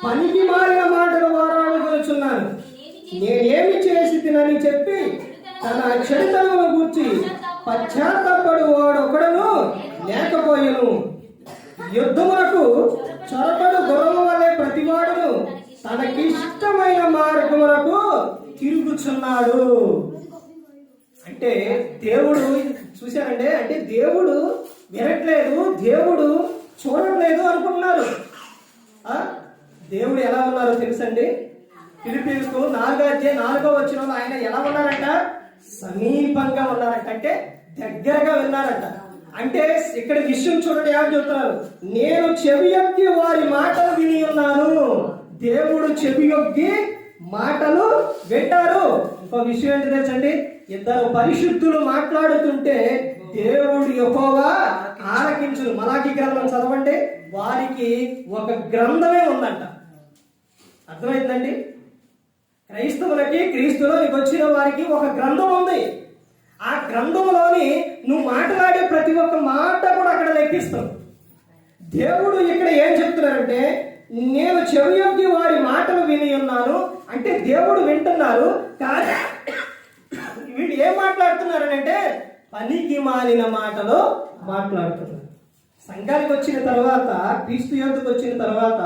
పనికి మారిన మాటలు వారు అనుకొనుచున్నాను. నేనేమి చేసి తినని చెప్పి తన చెడుతనమును గూర్చి పశ్చాత్తపడు వాడు ఒకడును లేకపోయెను. యుద్ధమునకు చొరబడు గుర్రము వలె ప్రతివాడును తనకిష్టమైన మార్గములకు తిరుగుచున్నాడు. అంటే దేవుడు చూశారంటే, అంటే దేవుడు వినట్లేదు, దేవుడు చూడట్లేదు అనుకుంటున్నారు. దేవుడు ఎలా ఉన్నారో తెలుసండి. ఫిలిప్పీయులకు 4వ అధ్యాయం 4వ వచనంలో ఆయన ఎలా ఉన్నారంట? సమీపంగా ఉన్నారంట, అంటే దగ్గరగా విన్నారంట. అంటే ఇక్కడ విషయం చూడండి ఏమని చెప్తున్నారు. నేను చెవియొగ్గి వారి మాటలు విని ఉన్నాను. దేవుడు చెవియొగ్గి మాటలు వింటారు. ఇంకో విషయం ఏంటి తెలుసండి, ఇద్దరు పరిశుద్ధులు మాట్లాడుతుంటే దేవుడు యెహోవా ఆలకించును. మలాకి గ్రంథం చదవండి, వారికి ఒక గ్రంథమే ఉందంట. అర్థమైందండి? క్రైస్తవులకి, క్రీస్తులోనికి వచ్చిన వారికి ఒక గ్రంథం ఉంది. ఆ గ్రంథంలోని నువ్వు మాట్లాడే ప్రతి ఒక్క మాట కూడా అక్కడ లెక్కిస్తావు. దేవుడు ఇక్కడ ఏం చెప్తున్నారంటే, నేను చెవియొగ్గి వారి మాటలు విని ఉన్నాను అంటే దేవుడు వింటున్నారు. కానీ వీళ్ళు ఏం మాట్లాడుతున్నారనంటే, పనికి మాలిన మాటలు మాట్లాడుతున్నారు. సంఘానికి వచ్చిన తర్వాత, క్రీస్తు యోధకు వచ్చిన తర్వాత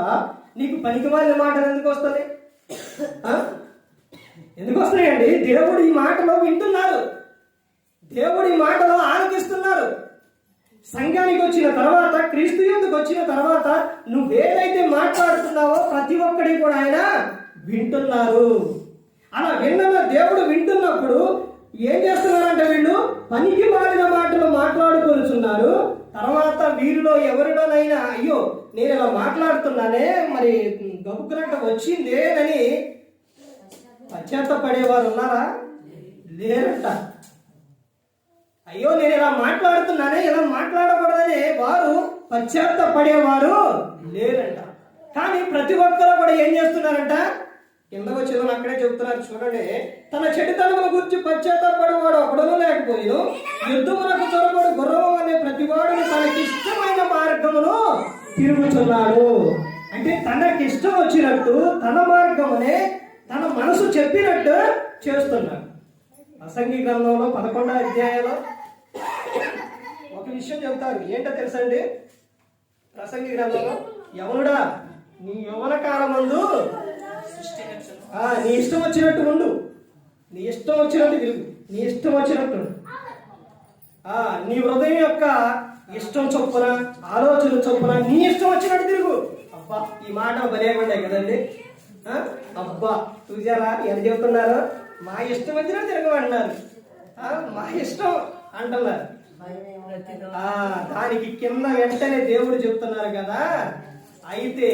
నీకు పనికి మాలిన మాటలు ఎందుకు వస్తాయి? ఎందుకు వస్తున్నాయండి? దేవుడు ఈ మాటలో వింటున్నారు, దేవుడు ఈ మాటలో ఆలకిస్తున్నారు. సంఘానికి వచ్చిన తర్వాత, క్రీస్తు యోధకు వచ్చిన తర్వాత నువ్వేదైతే మాట్లాడుతున్నావో ప్రతి ఒక్కడి కూడా ఆయన వింటున్నారు. అలా విన్న దేవుడు వింటున్నప్పుడు ఏం చేస్తున్నారంటే, వీళ్ళు పనికి మాలిన మాటలు మాట్లాడుకొనుచున్నారు. తర్వాత వీరిలో ఎవరిలోనైనా అయ్యో నేను ఇలా మాట్లాడుతున్నానే, మరి గబుక్కునట్టు వచ్చిందే అని పశ్చాత్తపడేవారు ఉన్నారా? లేరంట. అయ్యో నేను ఇలా మాట్లాడుతున్నానే, ఇలా మాట్లాడకూడదని వారు పశ్చాత్తపడేవారు లేరంట. కానీ ప్రతి ఒక్కరు కూడా ఏం చేస్తున్నారంట? కింద వచ్చిన అక్కడే చెబుతున్నారు చూడండి. తన చెడుతనమును గురించి పశ్చాత్తపడేవాడు ఒకడును లేకపోయిను, యుద్ధమునకు చొరబడు గుర్రము అనే ప్రతివాడుని తనకిష్టమైన మార్గమును తిరుగుతున్నాడు. అంటే తనకిష్టం వచ్చినట్టు తన మార్గమునే తన మనసు చెప్పినట్టు చేస్తున్నాడు. ప్రసంగి గ్రంథంలో 11వ అధ్యాయంలో ఒక విషయం చెబుతారు. ఏంటో తెలుసండి? ప్రసంగి గ్రంథంలో, యవనుడా నీ యవ్వన కాలమందు నీ ఇష్టం వచ్చినట్టు ఉండు, నీ ఇష్టం వచ్చినట్టు తిరుగు, నీ ఇష్టం వచ్చినట్టు నీ హృదయం యొక్క ఇష్టం చొప్పున, ఆలోచన చొప్పున నీ ఇష్టం వచ్చినట్టు తిరుగు. అబ్బా ఈ మాట బలేకుంటాయి కదండి. అబ్బా చూసారా ఎంత చెబుతున్నారు? మా ఇష్టం వచ్చినా తిరగమంటున్నారు, మా ఇష్టం అంటున్నారు. దానికి కింద వెంటనే దేవుడు చెప్తున్నారు కదా, అయితే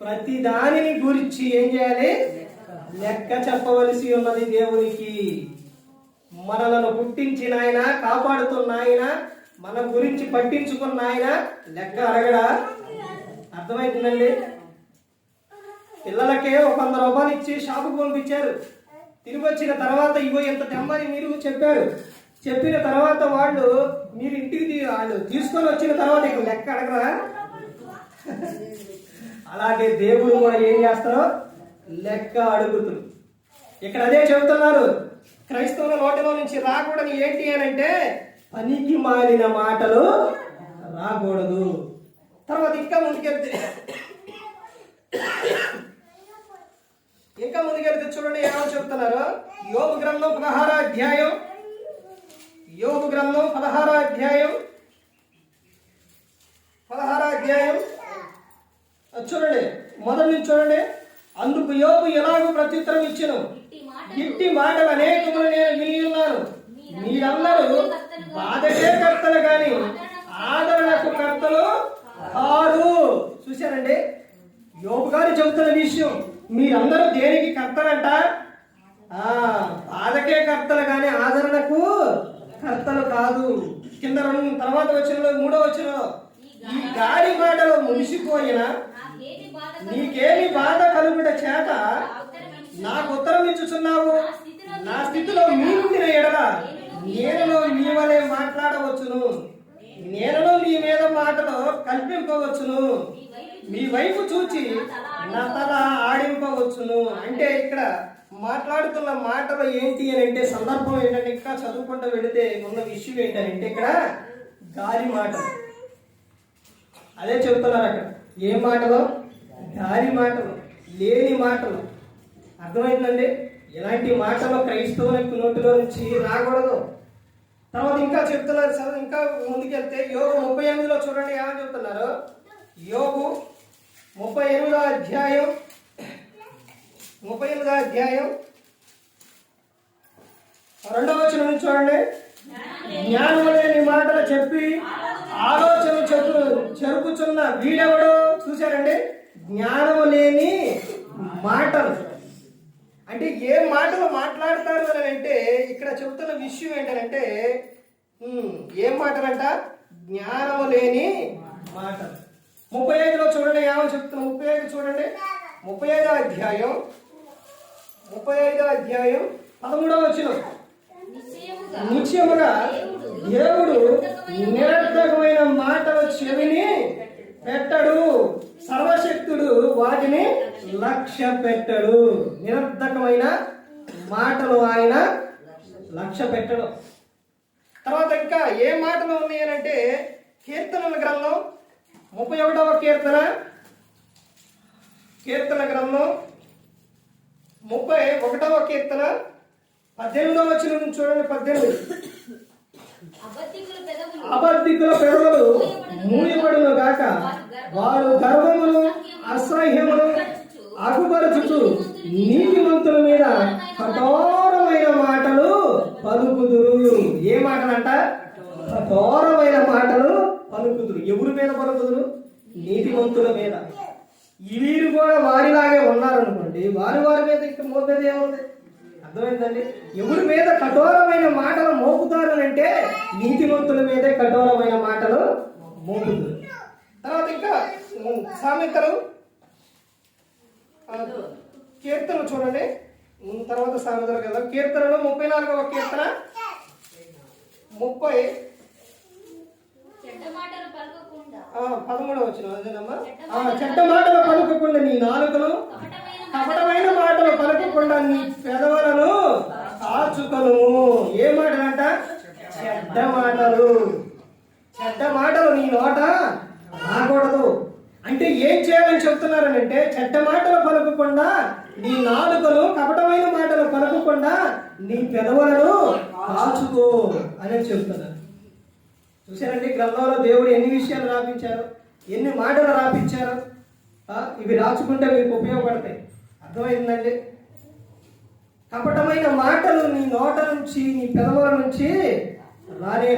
ప్రతి దానిని గురించి ఏం చేయాలి? లెక్క చెప్పవలసి ఉన్నది దేవునికి. మనలను పుట్టించిన ఆయన, కాపాడుతున్న ఆయన, మన గురించి పట్టించుకున్న ఆయన లెక్క అడగడా? అర్థమవుతుందండి? పిల్లలకే ఒక 100 రూపాయలు ఇచ్చి షాపుకు పంపించారు. తిరిగి వచ్చిన తర్వాత ఇగో ఎంత తెమ్మని మీరు చెప్పారు. చెప్పిన తర్వాత వాళ్ళు మీరు ఇంటికి వాళ్ళు తీసుకొని వచ్చిన తర్వాత ఇక లెక్క అడగరా? అలాగే దేవుడు కూడా ఏం చేస్తారో లెక్క అడుగుతున్నారు. ఇక్కడ అదే చెబుతున్నారు, క్రైస్తవుల నోటిలో నుంచి రాకూడదు ఏంటి అని అంటే పనికి మాలిన మాటలు రాకూడదు. తర్వాత ఇంకా ముందుకెళ్తే చూడండి ఏమని చెప్తున్నారు. యోబు గ్రంథం 16వ అధ్యాయం, యోబు గ్రంథం 16వ అధ్యాయం చూడండి, మొదటి నుంచి చూడండి. అందుకు యోబు ఎలాగో ప్రత్యుత్తరం ఇచ్చెను, ఇట్టి మాటలు అనేకములు నేను విని ఉన్నాను. మీరందరూ బాధకే కర్తలు గాని ఆదరణకు కర్తలు కాదు. చూశారండి, యోబు గారు చెబుతున్న విషయం. మీరందరూ దేనికి కర్తలంట? బాధకే కర్తలు కానీ ఆదరణకు కర్తలు కాదు. కింద తర్వాత వచ్చిన 3వ వచనంలో ఈ గాలి మాటలు ముగిసిపోయిన నీకేమి బాధ కలుగుట చేత నాకు ఉత్తరం ఇచ్చుచున్నావు. నా స్థితిలో మీరుండిన ఎడల నేను మీ వలె మాట్లాడవచ్చును, నేను మీ మీద మాటలు కల్పింపవచ్చును, మీ వైపు చూచి నా తల ఆడింపవచ్చును. అంటే ఇక్కడ మాట్లాడుతున్న మాటలు ఏంటి అని అంటే సందర్భం ఏంటంటే ఇంకా చదువుకుంటూ వెళితే ఉన్న విషయం ఏంటంటే ఇక్కడ గాలి మాటలు. అదే చెబుతున్నారు అక్కడ. ఏ మాటలు? గాలి మాటలు, లేని మాటలు. అర్థమైందండి? ఇలాంటి మాటలు క్రైస్తవులకు నోటిలో నుంచి రాకూడదు. తర్వాత ఇంకా చెప్తున్నారు సార్, ఇంకా ముందుకెళ్తే యోబు 38లో చూడండి ఏమని చెప్తున్నారు. యోబు 38వ అధ్యాయం 2వ వచనం నుంచి చూడండి. జ్ఞానం లేని మాటలు చెప్పి ఆలోచన చెరుపుచున్న వీడెవడో. చూశారండి, జ్ఞానము లేని మాటలు అంటే ఏ మాటలు మాట్లాడతారు అని అంటే ఇక్కడ చెబుతున్న విషయం ఏంటంటే ఏం మాటలంట? జ్ఞానము లేని మాటలు. 35లో చూడండి ఏమని చెప్తున్నా. 35 చూడండి, 35వ అధ్యాయం 13వ వచనం. నిశ్చయముగా దేవుడు నిరర్థకమైన మాటలు చెవిని పెట్టడు, సర్వశక్తుడు వాటిని లక్ష్య పెట్టడు. నిరర్థకమైన మాటలు ఆయన లక్ష్య పెట్టడు. తర్వాత ఇంకా ఏ మాటలు ఉన్నాయనంటే కీర్తనల గ్రంథం 31వ కీర్తన గ్రంథం 31వ కీర్తన 18వ వచనం చూడండి. 18 అబద్ధికుల పెదవులు మూయబడును గాక, వారు గర్వమును అసహ్యమును అగుపరచుచు నీతిమంతుల మీద కఠోరమైన మాటలు పలుకుదురు. ఏ మాటలంట? కఠోరమైన మాటలు పలుకుదురు. ఎవరి మీద పలుకుదురు? నీతిమంతుల మీద. వీరు కూడా వారిలాగే ఉన్నారనుకోండి, వారి మీద ఇంకా మోపేది ఏముంది? అర్థమైందండి? ఎవరి మీద కఠోరమైన మాటలు మోపుతారు అంటే నీతిమంతుల మీదే కఠోరమైన మాటలు మోపుతారు. తర్వాత ఇంకా సామెతలు, కీర్తనలు చూడండి. తర్వాత సామెతలు కదా. కీర్తనలు 34వ కీర్తన 13వ వచనం. అదేనమ్మా, చెడ్డ మాటలు పలుకకుండా నీ నాలుకను, కపటమైన మాటలు పలుకకుండా నీ పెదవులను కాచుకొను. ఏ మాటలంట? చెడ్డ మాటలు నీ నోట రాకూడదు. అంటే ఏం చేయాలని చెప్తున్నారనంటే చెడ్డ మాటలు పలుకకుండా నీ నాలుకను, కపటమైన మాటలు పలుకకుండా నీ పెదవులను కాచుకో అని చెప్తున్నారు. చూసారండి, గ్రంథంలో దేవుడు ఎన్ని విషయాలు రాపించారు, ఎన్ని మాటలు రాపించారు. ఇవి రాచుకుంటే మీకు ఉపయోగపడతాయి. అర్థమైందండి? కపటమైన మాటలు నీ నోట నుంచి, నీ పెదవుల నుంచి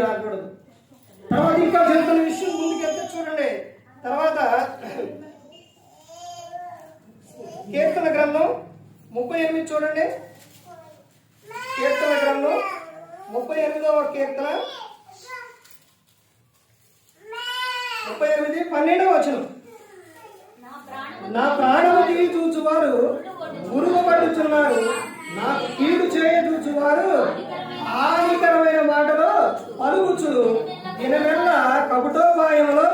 రాకూడదు. తర్వాత ఇంకా చెబుతున్న విషయం ముందుకెళ్తే చూడండి. తర్వాత కీర్తన గ్రంథం 38 చూడండి. కీర్తన గ్రంథం 38వ కీర్తన 38 12వ వచనం. నా ప్రాణము తీయి చూచువారు మురుగుపడుచున్నారు. నాకు కీడు చేయ చూచువారు హానికరమైన మాటలు పలుకుచు దినమెల్ల కపటోపాయములో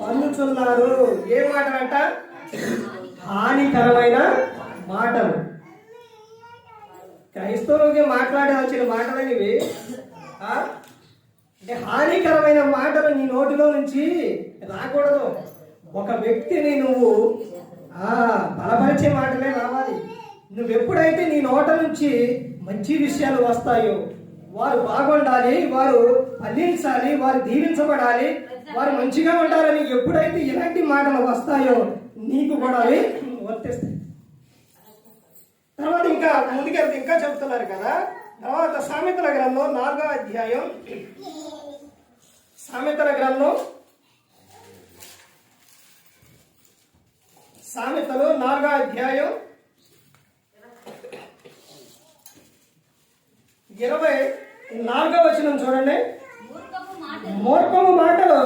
పన్నుచున్నారు. ఏ మాటలంట? హానికరమైన మాటలు. క్రైస్తవులకి మాట్లాడాల్సిన మాటలని ఇవి. అంటే హానికరమైన మాటలు నీ నోటిలో నుంచి రాకూడదు. ఒక వ్యక్తిని నువ్వు బలపరిచే మాటలే రావాలి. నువ్వెప్పుడైతే నీ నోట నుంచి మంచి విషయాలు వస్తాయో, వారు బాగుండాలి, వారు ఫలించాలి, వారు దీవించబడాలి, వారు మంచిగా ఉండాలని ఎప్పుడైతే ఇలాంటి మాటలు వస్తాయో నీకు కూడా అవి వర్తిస్తాయి. తర్వాత ఇంకా ముందుకెళ్తే ఇంకా చెబుతున్నారు కదా. తర్వాత సామెతల గ్రంథం 4వ అధ్యాయం, సామెతల గ్రంథం సామెతలు 4వ అధ్యాయం 24వ వచనం చూడండి. మూర్ఖము మాటలు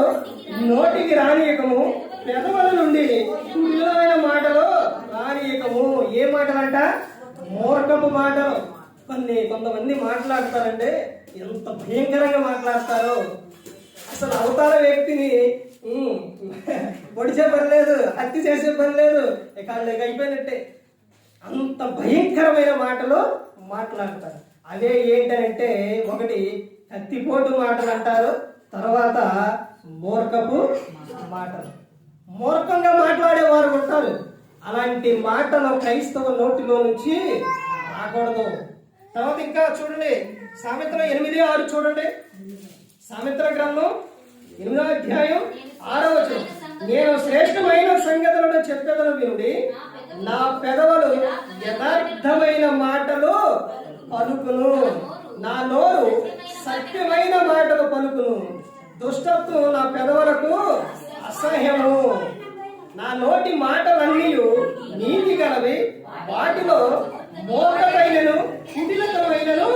నోటికి రానియకము, పెదవుల నుండి విలువైన మాటలు రానియకము. ఏ మాటలంట? మూర్ఖపు మాటలు. కొంతమంది మాట్లాడతారండి, ఎంత భయంకరంగా మాట్లాడతారో. అసలు అవతార వ్యక్తిని పొడిచే పని లేదు, హత్య చేసే పని లేదు, ఇక అయిపోయినట్టే. అంత భయంకరమైన మాటలు మాట్లాడతారు. అవే ఏంటంటే, ఒకటి కత్తిపోటు మాటలు అంటారు, తర్వాత మూర్ఖపు మాటలు. మూర్ఖంగా మాట్లాడేవారు ఉంటారు. అలాంటి మాటలు క్రైస్తవ నోటిలో నుంచి రాకూడదు. తర్వాత ఇంకా చూడండి, సామెతలు 8:6 చూడండి. సామెతల గ్రంథం 8వ అధ్యాయం 6వ వచనం. నేను శ్రేష్టమైన సంగతులను చెప్పెదను వినుడి, నా పెదవులు యథార్థమైన మాటలు పలుకును, నా నోరు సత్యమైన మాటలు పలుకును. దుష్టత్వం నా పెదవులకు అసహ్యము. నా నోటి మాటలన్నీ నీతి గలవి, వాటిలో మోకమైనను కుటిలతమైనను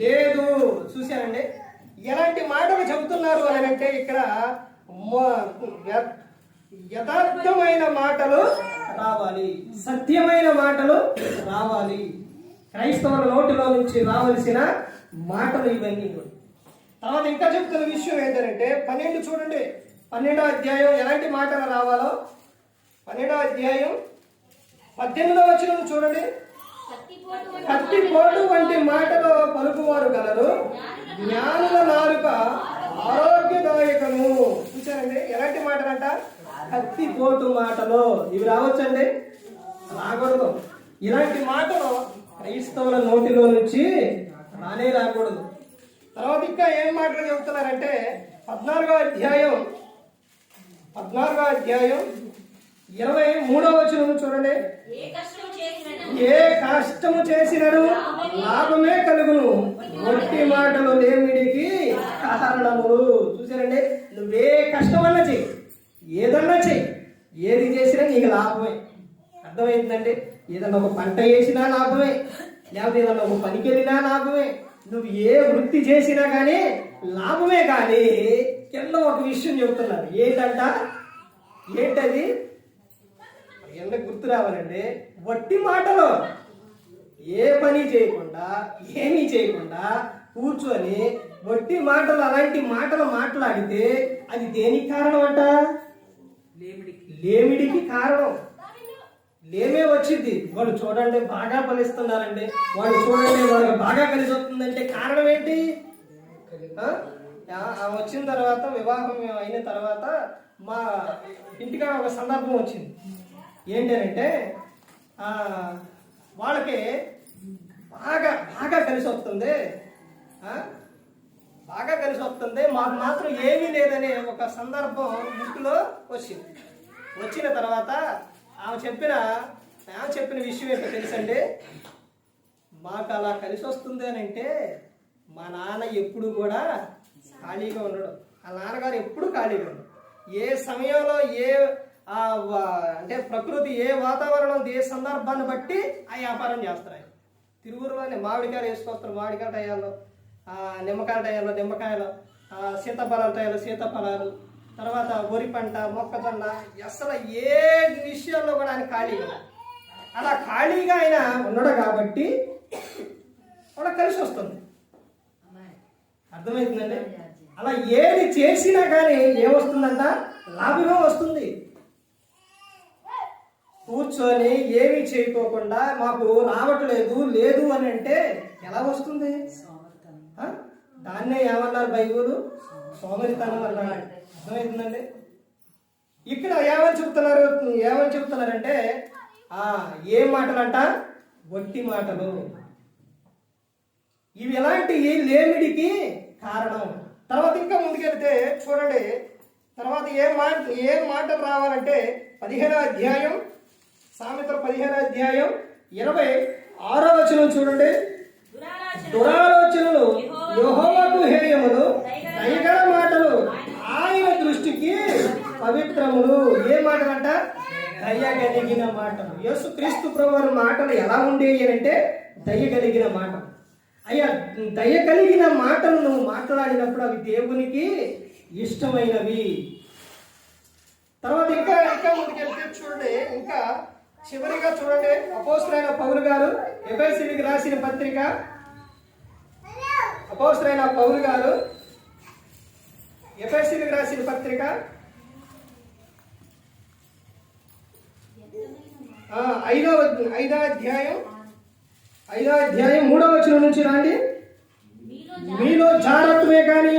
లేదు. చూశానండి ఎలాంటి మాటలు చెబుతున్నారు అని అంటే, ఇక్కడ యథార్థమైన మాటలు రావాలి, సత్యమైన మాటలు రావాలి. క్రైస్తవుల నోటిలో నుంచి రావాల్సిన మాటలు ఇవన్నీ. తర్వాత ఇంకా చెప్తున్న విషయం ఏంటంటే 12 చూడండి. 12వ అధ్యాయం ఎలాంటి మాటలు రావాలో 12వ అధ్యాయం 18వ వచనం చూడండి. కత్తిపోటు వంటి మాటలు పలుకువారు గలరు, జ్ఞానుల నాలుక ఆరోగ్యదాయకము. చూసారండి ఎలాంటి మాటలంట? కత్తిపోటు మాటలు. ఇవి రావచ్చండి? రాకూడదు. ఇలాంటి మాటలు క్రైస్తవుల నోటిలో నుంచి రాకూడదు. తర్వాత ఇంకా ఏం మాటలు చెబుతున్నారంటే 14వ అధ్యాయం 23వ వచనం చూడండి. ఏ కష్టము చేసినను లాభమే కలుగును, ఒట్టి మాటలు లేమిడికి కారణములు. చూసారండి, నువ్వే కష్టమన్నా చెయ్యి, ఏదన్నా చెయ్యి, ఏది చేసినా నీకు లాభమే. అర్థమైందండి? ఏదన్నా ఒక పంట వేసినా లాభమే, లేకపోతే ఏదన్నా ఒక పనికి వెళ్ళినా లాభమే. నువ్వు ఏ వృత్తి చేసినా కానీ లాభమే. కానీ కింద ఒక విషయం చెబుతున్నారు. ఏంటది? ఎందుకు గుర్తు రావాలండి? వట్టి మాటలు. ఏ పని చేయకుండా, ఏమీ చేయకుండా కూర్చొని వట్టి మాటలు, అలాంటి మాటలు మాట్లాడితే అది దేనికి కారణం అంట? లేమిడికి కారణం. లేమే వచ్చింది. వాళ్ళు చూడండి బాగా ఫలిస్తున్నారండి, వాళ్ళు చూడండి వాళ్ళకి బాగా కలిసి వస్తుందంటే కారణం ఏంటి? వచ్చిన తర్వాత, వివాహం అయిన తర్వాత మా ఇంటికాడ ఒక సందర్భం వచ్చింది. ఏంటంటే వాళ్ళకి బాగా బాగా కలిసి వస్తుంది, బాగా కలిసి వస్తుంది, మాకు మాత్రం ఏమీ లేదనే ఒక సందర్భం ఇంట్లో వచ్చింది. వచ్చిన తర్వాత ఆమె చెప్పిన విషయం ఏంటో తెలుసండి? మాకు అలా కలిసి వస్తుంది అని అంటే, మా నాన్న ఎప్పుడు కూడా ఖాళీగా ఉండడు. ఆ నాన్నగారు ఎప్పుడు ఖాళీగా ఉండడు. ఏ సమయంలో అంటే ప్రకృతి ఏ వాతావరణం, ఏ సందర్భాన్ని బట్టి ఆ వ్యాపారం చేస్తారు. తిరువురులోనే మామిడికాయలు వేసుకొస్తారు, మామిడికాయ టయాల్లో, నిమ్మకాయల టయాల్లో నిమ్మకాయలు, సీతాఫలాల టయాల్లో సీతాఫలాలు, తర్వాత వరి పంట, మొక్కజొన్న, అసలు ఏ విషయాల్లో కూడా ఆయన ఖాళీగా, అలా ఖాళీగా ఆయన ఉన్నాడు కాబట్టి వాళ్ళకి కలిసి వస్తుంది. అర్థమవుతుందండి? అలా ఏది చేసినా కానీ ఏమొస్తుందంట? లాభమే వస్తుంది. కూర్చొని ఏమీ చేయకోకుండా మాకు రావట్లేదు లేదు అని అంటే ఎలా వస్తుంది? దాన్నే ఏమన్నారు బైబుల్? సోమరితనం అన్నాడు. అర్థమవుతుందండి? ఇక్కడ ఏమని చెప్తున్నారంటే ఏం మాటలంట? వట్టి మాటలు. ఇవి ఎలాంటి లేమిడికి కారణం. తర్వాత ఇంకా ముందుకెళ్తే చూడండి, తర్వాత ఏం మాటలు రావాలంటే 15వ అధ్యాయం, సామెతలు 15వ అధ్యాయం 26వ వచనం చూడండి. దురాలోచనలు యెహోవాకు హేయములు, దయగల మాటలు ఆయన దృష్టికి పవిత్రములు. ఏ మాటలంట? దయగలిగిన మాటలు. యేసుక్రీస్తు ప్రభువు మాటలు ఎలా ఉండేవి అంటే దయగలిగిన మాటలు. అయ్యా, దయగలిగిన మాటలు నువ్వు మాట్లాడినప్పుడు అవి దేవునికి ఇష్టమైనవి. తర్వాత ఇంకా ముందుకెళ్తే చూడండి, ఇంకా చివరిగా చూడండి, అపోస్తలుడైన పౌలు గారు ఎఫెసీయులకు రాసిన పత్రిక, అపోస్తలుడైన పౌలు గారు ఎఫెసీయులకు రాసిన పత్రిక 5వ అధ్యాయం 3వ వచనం నుంచి రాండి. మీలో జాగ్రత్తమే కానీ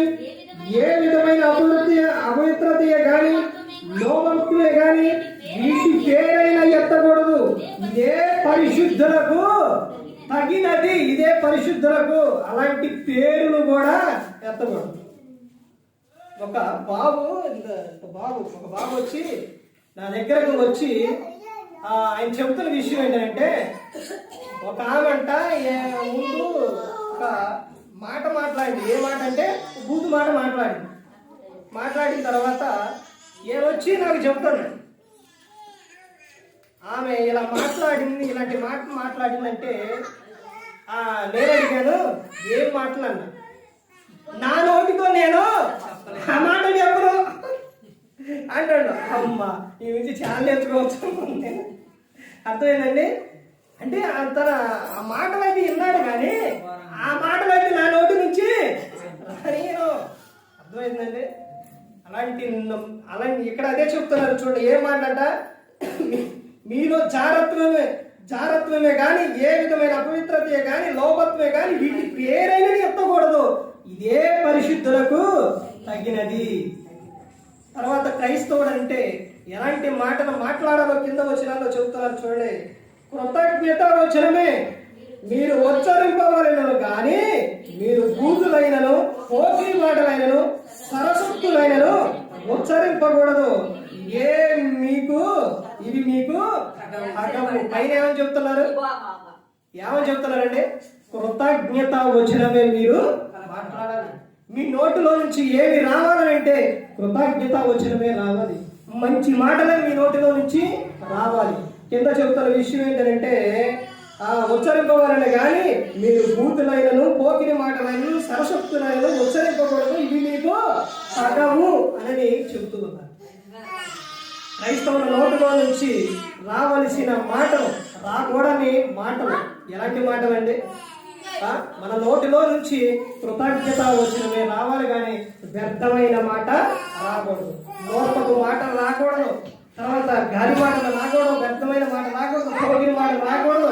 ఏ విధమైన అపవిత్రతయే కానీ లోభమే కానీ వీటి పేరైనా ఎత్తకూడదు. ఇదే పరిశుద్ధులకు తగినది. ఇదే పరిశుద్ధులకు. అలాంటి పేరును కూడా ఎత్తకూడదు. ఒక బాబు వచ్చి నా దగ్గరకు వచ్చి ఆయన చెబుతున్న విషయం ఏంటంటే, ఒక ఆమంట ముందు ఒక మాట మాట్లాడింది. ఏ మాట అంటే బూతు మాట మాట్లాడిన తర్వాత ఏమొచ్చి నాకు చెప్తాను, ఆమె ఇలా మాట్లాడింది, ఇలాంటి మాట మాట్లాడిందంటే నేను అడిగాను, ఏం మాట్లాడినా? నా నోటితో నేను ఆ మాట చెప్పను అంటాడు. అమ్మ, ఈ నుంచి చాలా నేర్చుకోవచ్చు. అర్థమైందండి? అంటే తన ఆ మాటలు అయితే విన్నాడు కానీ ఆ మాటలు అయితే నా నోటి నుంచి అర్థమైందండి? అలాంటి ఇక్కడ అదే చెప్తున్నారు చూడండి. ఏం మాట్లాడ? మీలో జారత్వమే కానీ ఏ విధమైన అపవిత్రతే కానీ లోపత్వమే కానీ వీటి పేరైనా ఎత్తకూడదు. ఇదే పరిశుద్ధులకు తగినది. తర్వాత క్రైస్తవుడు అంటే ఎలాంటి మాటలు మాట్లాడాలో కింద వచనాల్లో చెబుతున్నారు చూడండి. కృతజ్ఞత వచనమే మీరు ఉచ్చరింపవలెనను కానీ మీరు బూతులైనను, పోటీ మాటలైనను, సరసత్తులైనను ఉచ్చరింపకూడదు. ఇవి మీకు అగము. పైన ఏమని చెప్తున్నారండి? కృతజ్ఞత వచనమే మీరు మాట్లాడాలి. మీ నోటిలో నుంచి ఏమి రావాలంటే కృతజ్ఞత వచనమే రావాలి. మంచి మాటలే మీ నోటిలో నుంచి రావాలి. కింద చెప్తున్న విషయం ఏంటంటే ఉచ్చరింపవాలని కానీ మీరు బూతులైనను, పోకిరి మాటలైనను, సరసత్తులైనను ఉచ్చరింపకూడదు. ఇవి మీకు సగము అని చెబుతూ ఉన్నారు. క్రైస్తవుల నోటిలో నుంచి రావలసిన మాటలు, రాకూడని మాటలు ఎలాంటి మాటలండి? మన నోటిలో నుంచి కృతజ్ఞత వచ్చినవే రావాలి కానీ వ్యర్థమైన మాట రాకూడదు. మూర్ఖపు మాటలు రాకూడదు. తర్వాత గాలి మాటలు రాకూడదు. వ్యర్థమైన మాట రాకూడదు. పోగిన మాట రాకూడదు.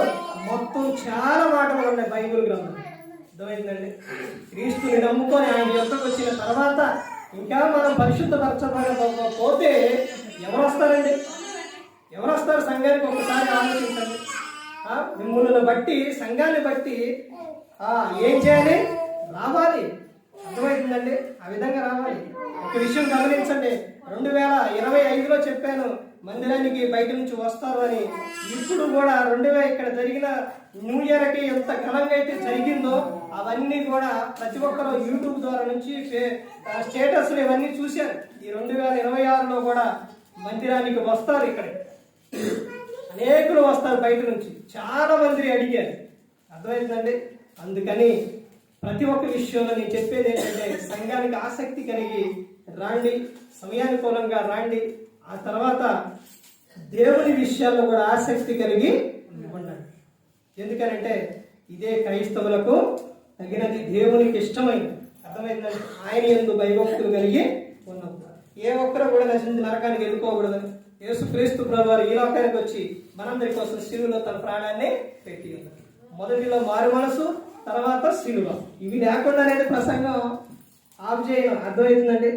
మొత్తం చాలా మాటలు ఉన్నాయి బైబిల్ గ్రంథం. అర్థమైందండి? క్రీస్తుని నమ్ముకొని ఆయన యొక్కకు వచ్చిన తర్వాత ఇంకా మనం పరిశుద్ధపరచబడకపోతే ఎవరు వస్తారు సంఘానికి? ఒకసారి ఆలోచించండి. మిమ్మల్ని బట్టి, సంఘాన్ని బట్టి ఏం చేయాలి? రావాలి. అర్థమవుతుందండి? ఆ విధంగా రావాలి. ఒక విషయం గమనించండి. 2025లో చెప్పాను మందిరానికి బయట నుంచి వస్తారు అని. ఇప్పుడు కూడా ఇక్కడ జరిగిన న్యూ ఇయర్కి ఎంత ఘనంగా అయితే జరిగిందో అవన్నీ కూడా ప్రతి ఒక్కరు యూట్యూబ్ ద్వారా నుంచి స్టేటస్లు ఇవన్నీ చూశారు. ఈ 2026లో కూడా మందిరానికి వస్తారు. ఇక్కడ అనేకులు వస్తారు బయట నుంచి. చాలా మంది అడిగారు. అర్థమవుతుందండి? అందుకని ప్రతి ఒక్క విషయంలో నేను చెప్పేది ఏంటంటే సంఘానికి ఆసక్తి కలిగి రాండి, సమయానుకూలంగా రాండి. ఆ తర్వాత దేవుని విషయాల్లో కూడా ఆసక్తి కలిగి ఉండండి. ఎందుకనంటే ఇదే క్రైస్తవులకు తగినది, దేవునికి ఇష్టమైనది. అర్థమైందండి? ఆయన యందు భయభక్తులు కలిగి ఉన్నప్పుడు ఏ ఒక్కరు కూడా నశించి నరకానికి వెళ్ళిపోకూడదని యేసుక్రీస్తు ప్రభువారు ఈ లోకానికి వచ్చి మనందరి కోసం శిలువలో తన ప్రాణాన్ని పెట్టి ఉన్నారు. మొదటిలో మారు మనసు, తర్వాత శిలువ. ఇవి లేకుండా అనేది ప్రసంగం ఆఫ్ చేయడం. అర్థమవుతుందండి?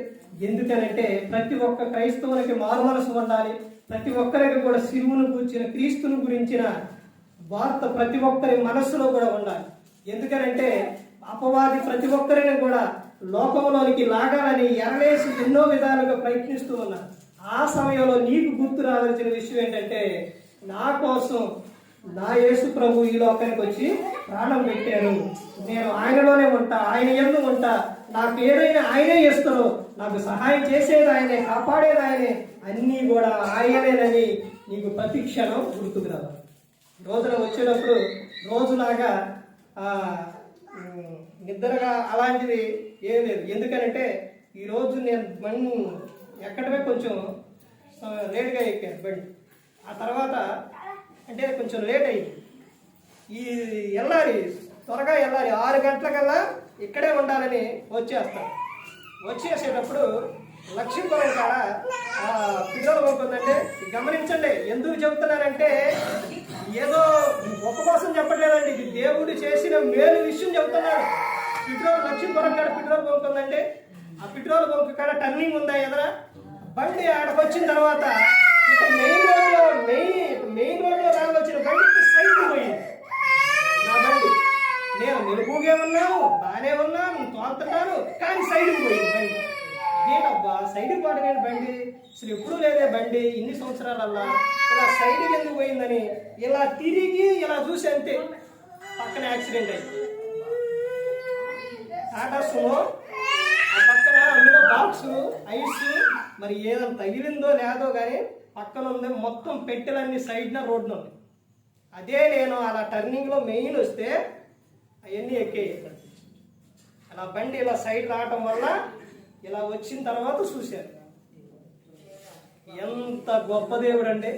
ఎందుకనంటే ప్రతి ఒక్క క్రైస్తవునికి మారు మనసు ఉండాలి. ప్రతి ఒక్కరికి కూడా శిలువను గురించిన, క్రీస్తును గురించిన వార్త ప్రతి ఒక్కరి మనస్సులో కూడా ఉండాలి. ఎందుకనంటే అపవాది ప్రతి ఒక్కరిని కూడా లోకంలోనికి లాగాలని ఎరవేసి ఎన్నో విధాలుగా ప్రయత్నిస్తూ ఉన్నారు. ఆ సమయంలో నీకు గుర్తు రావాల్సిన విషయం ఏంటంటే, నా కోసం నా యేసు ప్రభు ఈ లోకానికి వచ్చి ప్రాణం పెట్టారు. నేను ఆయనలోనే ఉంటా, ఆయన యందు ఉంటా. నాకు ఏదైనా ఆయనే చేస్తారో, నాకు సహాయం చేసేది ఆయనే, కాపాడేది ఆయనే, అన్నీ కూడా ఆయనేనని నీకు ప్రతి క్షణం గుర్తుకు రావాలి. రోజున వచ్చేటప్పుడు రోజులాగా నిద్రగా అలాంటిది ఏం లేదు. ఎందుకనంటే ఈరోజు నేను ఎక్కడమే కొంచెం లేట్గా ఎక్కాను బండి. ఆ తర్వాత అంటే కొంచెం లేట్ అయింది. వెళ్ళాలి, త్వరగా వెళ్ళాలి, 6 గంటలకల్లా ఇక్కడే ఉండాలని వచ్చేసేటప్పుడు లక్ష్మీపురం కాడ పిల్లలు పంపుతుందంటే గమనించండి. ఎందుకు చెబుతున్నానంటే ఏదో గొప్ప కోసం చెప్పట్లేదండి, ఇది దేవుడు చేసిన మేలు విషయం చెబుతున్నాడు. లక్ష్మీపురం కాడ పెట్రోల్ బంక్ ఉందంటే ఆ పెట్రోల్ బంక్ కాడ టర్నింగ్ ఉందా ఎదురా, బండి ఆడకు వచ్చిన తర్వాత ఇక మెయిన్ రోడ్లో రావాల్సిన బండి సైడ్ పోయింది. నా బండి నేను మెరుగుగా ఉన్నాను, బాగానే ఉన్నాను, తోలుతున్నాను, కానీ సైడ్ పోయింది బండి. ఏంటబ్బా సైడ్ పాడగానే బండి, అసలు ఎప్పుడూ లేదే బండి ఇన్ని సంవత్సరాలల్లా ఇలా సైడ్ ఎందుకు పోయిందని ఇలా తిరిగి ఇలా చూసి అంతే పక్కన యాక్సిడెంట్ అయింది. టాటా సుమో ఆ పక్కన అందులో బాక్సు ఐస్ మరి ఏదో తగిలిందో లేదో కానీ పక్కన ఉంది, మొత్తం పెట్టెలన్నీ సైడ్న రోడ్డున ఉంది. అదే నేను అలా టర్నింగ్లో మెయిన్ వస్తే అవన్నీ ఎక్కేయి. అలా బండి ఇలా సైడ్ రావటం వల్ల ఇలా వచ్చిన తర్వాత చూశారు. ఎంత గొప్ప దేవుడు అండి.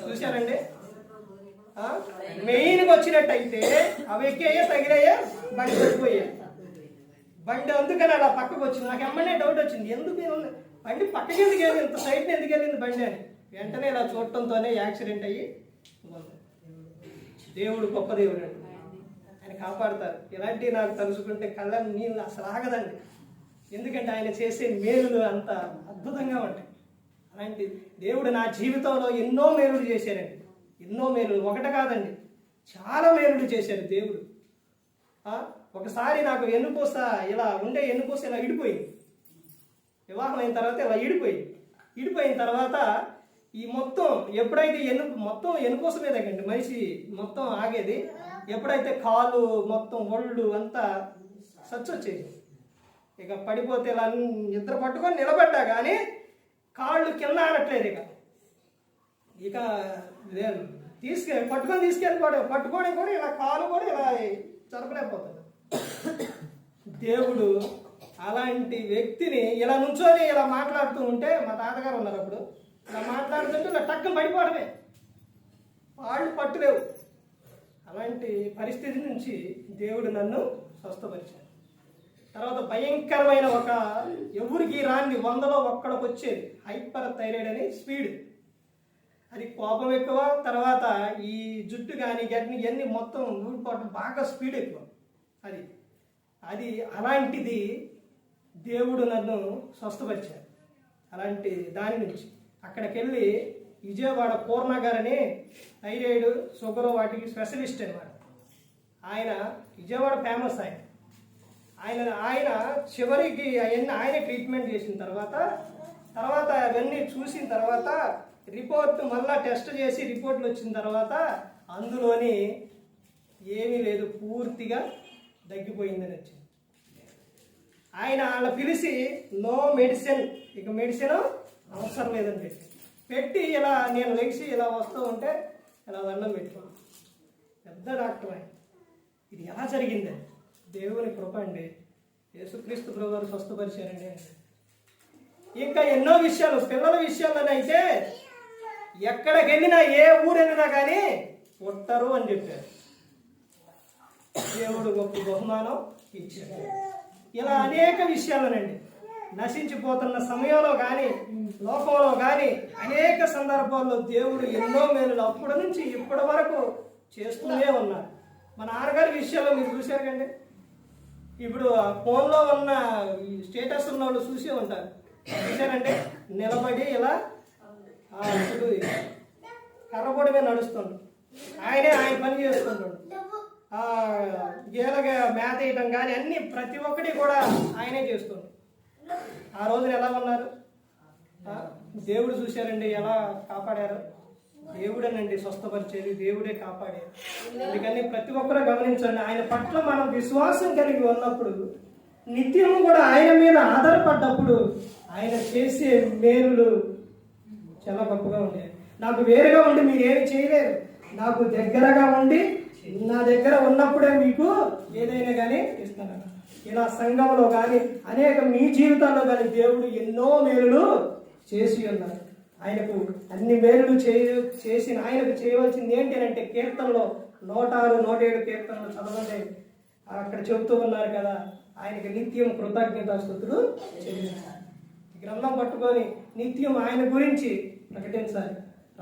చూశారండి? మెయిన్కి వచ్చినట్టయితే అవి ఎక్కేయే తగిలయ్యే బండి పడిపోయాయి. బండి అందుకని అలా పక్కకు వచ్చింది. నాకు ఎమ్మనే డౌట్ వచ్చింది, ఎందుకు బండి పక్కకి ఎందుకు వెళ్ళింది, ఇంత సైడ్ని ఎందుకు వెళ్ళింది బండి అని. వెంటనే ఇలా చూడటంతోనే యాక్సిడెంట్ అయ్యి దేవుడు గొప్ప దేవుడు అండి, ఆయన కాపాడుతారు. ఇలాంటివి నాకు తలుచుకుంటే కళ్ళ నీళ్ళు అసలు ఆగదండి. ఎందుకంటే ఆయన చేసే మేలులు అంత అద్భుతంగా ఉంటాయి. అలాంటి దేవుడు నా జీవితంలో ఎన్నో మేలులు చేశారండి, ఎన్నో మేలులు, ఒకటి కాదండి, చాలా మేలులు చేశారు దేవుడు. ఒకసారి నాకు వెన్నుపూస ఇలా ఉండే వెన్నుపూస ఇలా ఇడిపోయింది. వివాహం అయిన తర్వాత ఇలా ఇడిపోయిన తర్వాత ఈ మొత్తం ఎప్పుడైతే మొత్తం వెన్నుపూస మీద కండి మనిషి మొత్తం ఆగేది, ఎప్పుడైతే కాలు మొత్తం ఒళ్ళు అంతా సచ్చొచ్చేది. ఇక పడిపోతే ఇలా నిద్ర పట్టుకొని నిలబడ్డా కానీ కాళ్ళు కింద ఆడట్లేదు. ఇక పట్టుకొని పట్టుకోవడం కూడా ఇలా కాలు కూడా ఇలా జరపలేకపోతుంది. దేవుడు అలాంటి వ్యక్తిని ఇలా నుంచొని ఇలా మాట్లాడుతూ ఉంటే, మా తాతగారు ఉన్నారు అప్పుడు, ఇలా మాట్లాడుతుంటే ఇలా టక్కన పడిపోవడమే, వాళ్ళు పట్టులేవు. అలాంటి పరిస్థితి నుంచి దేవుడు నన్ను స్వస్థపరిచాడు. తర్వాత భయంకరమైన ఒక ఎవరికి రాని 100లో ఒక్కడికి వచ్చేది హైపర్ థైరాయిడ్ అని స్పీడ్, అది కోపం ఎక్కువ. తర్వాత ఈ జుట్టు కానీ గడ్ని ఇవన్నీ మొత్తం ఊడిపోవడం బాగా స్పీడ్ ఎక్కువ. అది అలాంటిది దేవుడు నన్ను స్వస్థపరిచాడు. అలాంటి దాని నుంచి అక్కడికి వెళ్ళి విజయవాడ పూర్ణ గారని థైరాయిడ్ షుగర్ వాటికి స్పెషలిస్ట్ అనమాట. ఆయన విజయవాడ ఫేమస్. ఆయన చివరికి అవన్నీ ఆయన ట్రీట్మెంట్ చేసిన తర్వాత అవన్నీ చూసిన తర్వాత రిపోర్ట్ మళ్ళా టెస్ట్ చేసి రిపోర్ట్లు వచ్చిన తర్వాత అందులోని ఏమీ లేదు, పూర్తిగా తగ్గిపోయిందని వచ్చింది. ఆయన అలా పిలిచి నో మెడిసిన్, ఇక మెడిసిన్ అవసరం లేదని పెట్టి ఇలా నేను లెగిసి ఇలా వస్తూ ఉంటే ఇలా దండం పెట్టుకున్నాను. పెద్ద డాక్టర్ ఆయన. ఇది ఎలా జరిగిందని దేవుని కృప అండి. యేసుక్రీస్తు ప్రభు వారు స్వస్థపరిచారండి. ఇంకా ఎన్నో విషయాలు, పిల్లల విషయాల్లోనైతే ఎక్కడికి వెళ్ళినా, ఏ ఊరు వెళ్ళినా కానీ పుట్టరు అని చెప్పారు. దేవుడు గొప్ప బహుమానం ఇచ్చాడు. ఇలా అనేక విషయాలనండి నశించిపోతున్న సమయంలో కానీ, లోకంలో కానీ అనేక సందర్భాల్లో దేవుడు ఎన్నో మేలులు అప్పటి నుంచి ఇప్పటి వరకు చేస్తూనే ఉన్నారు. మా నాన్నగారి విషయాల్లో మీరు చూశారు కండి. ఇప్పుడు ఫోన్లో ఉన్న స్టేటస్ ఉన్న వాళ్ళు చూసే ఉంటారు. చూశారంటే నిలబడి ఇలా కర్రబొడి మీద నడుస్తుండు, ఆయన పని చేసుకుంటాడు. గేలగా మేత వేయటం కానీ అన్ని ప్రతి ఒక్కటి కూడా ఆయనే చేస్తుండు. ఆ రోజున ఎలా ఉన్నారు? దేవుడు చూశారండి ఎలా కాపాడారు. దేవుడేనండి స్వస్థపరిచేది, దేవుడే కాపాడేది. అందుకని ప్రతి ఒక్కరూ గమనించండి, ఆయన పట్ల మనం విశ్వాసం కలిగి ఉన్నప్పుడు, నిత్యము కూడా ఆయన మీద ఆధారపడ్డప్పుడు ఆయన చేసే మేలులు చాలా గొప్పగా ఉండేవి. నాకు వేరుగా ఉండి మీరు ఏమి చేయలేరు, నాకు దగ్గరగా ఉండి నా దగ్గర ఉన్నప్పుడే మీకు ఏదైనా కానీ ఇస్తాను. ఇలా సంఘంలో కానీ అనేక మీ జీవితాల్లో కానీ దేవుడు ఎన్నో మేలులు చేసి ఉన్నారు. ఆయనకు అన్ని మేలులు చేసిన ఆయనకు చేయవలసింది ఏంటి అంటే, కీర్తనలో 106, 107 కీర్తనలు చదవండి. అక్కడ చెబుతూ ఉన్నారు కదా, ఆయనకి నిత్యం కృతజ్ఞతాస్తుతులు చెల్లించాలి. గ్రంథం పట్టుకొని నిత్యం ఆయన గురించి ప్రకటించాలి.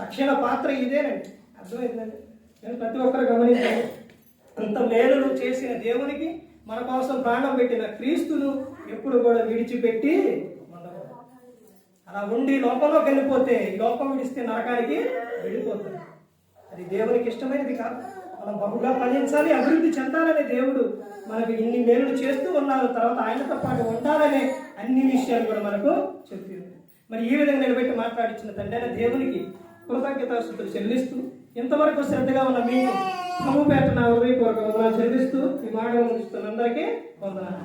రక్షణ పాత్ర ఇదేనండి. అర్థమైందండి? నేను ప్రతి ఒక్కరు గమనించాను. అంత మేలులు చేసిన దేవునికి, మన కోసం ప్రాణం పెట్టిన క్రీస్తును ఎప్పుడు కూడా విడిచిపెట్టి ఉండకూడదు. అలా ఉండి లోకంలోకి వెళ్ళిపోతే, ఈ లోకం విడిస్తే నరకానికి వెళ్ళిపోతుంది. అది దేవునికి ఇష్టమైనది కాదు. మనం బహుగా ఫలించాలి, అభివృద్ధి చెందాలనే దేవుడు మనకు ఇన్ని మేలులు చేస్తూ ఉన్నారు. తర్వాత ఆయనతో పాటు ఉండాలనే అన్ని విషయాలు కూడా మనకు చెప్పింది. మరి ఈ విధంగా నిలబెట్టి మాట్లాడించిన తండ్రి దేవునికి కృతజ్ఞతాస్తుతులు చెల్లిస్తూ, ఇంతవరకు శ్రద్ధగా ఉన్న మీకు ప్రభుపేట నా హృదయపూర్వక వందనాలు చెల్లిస్తూ ఈ మాటలు ముగిస్తున్న అందరికీ వందనాలు.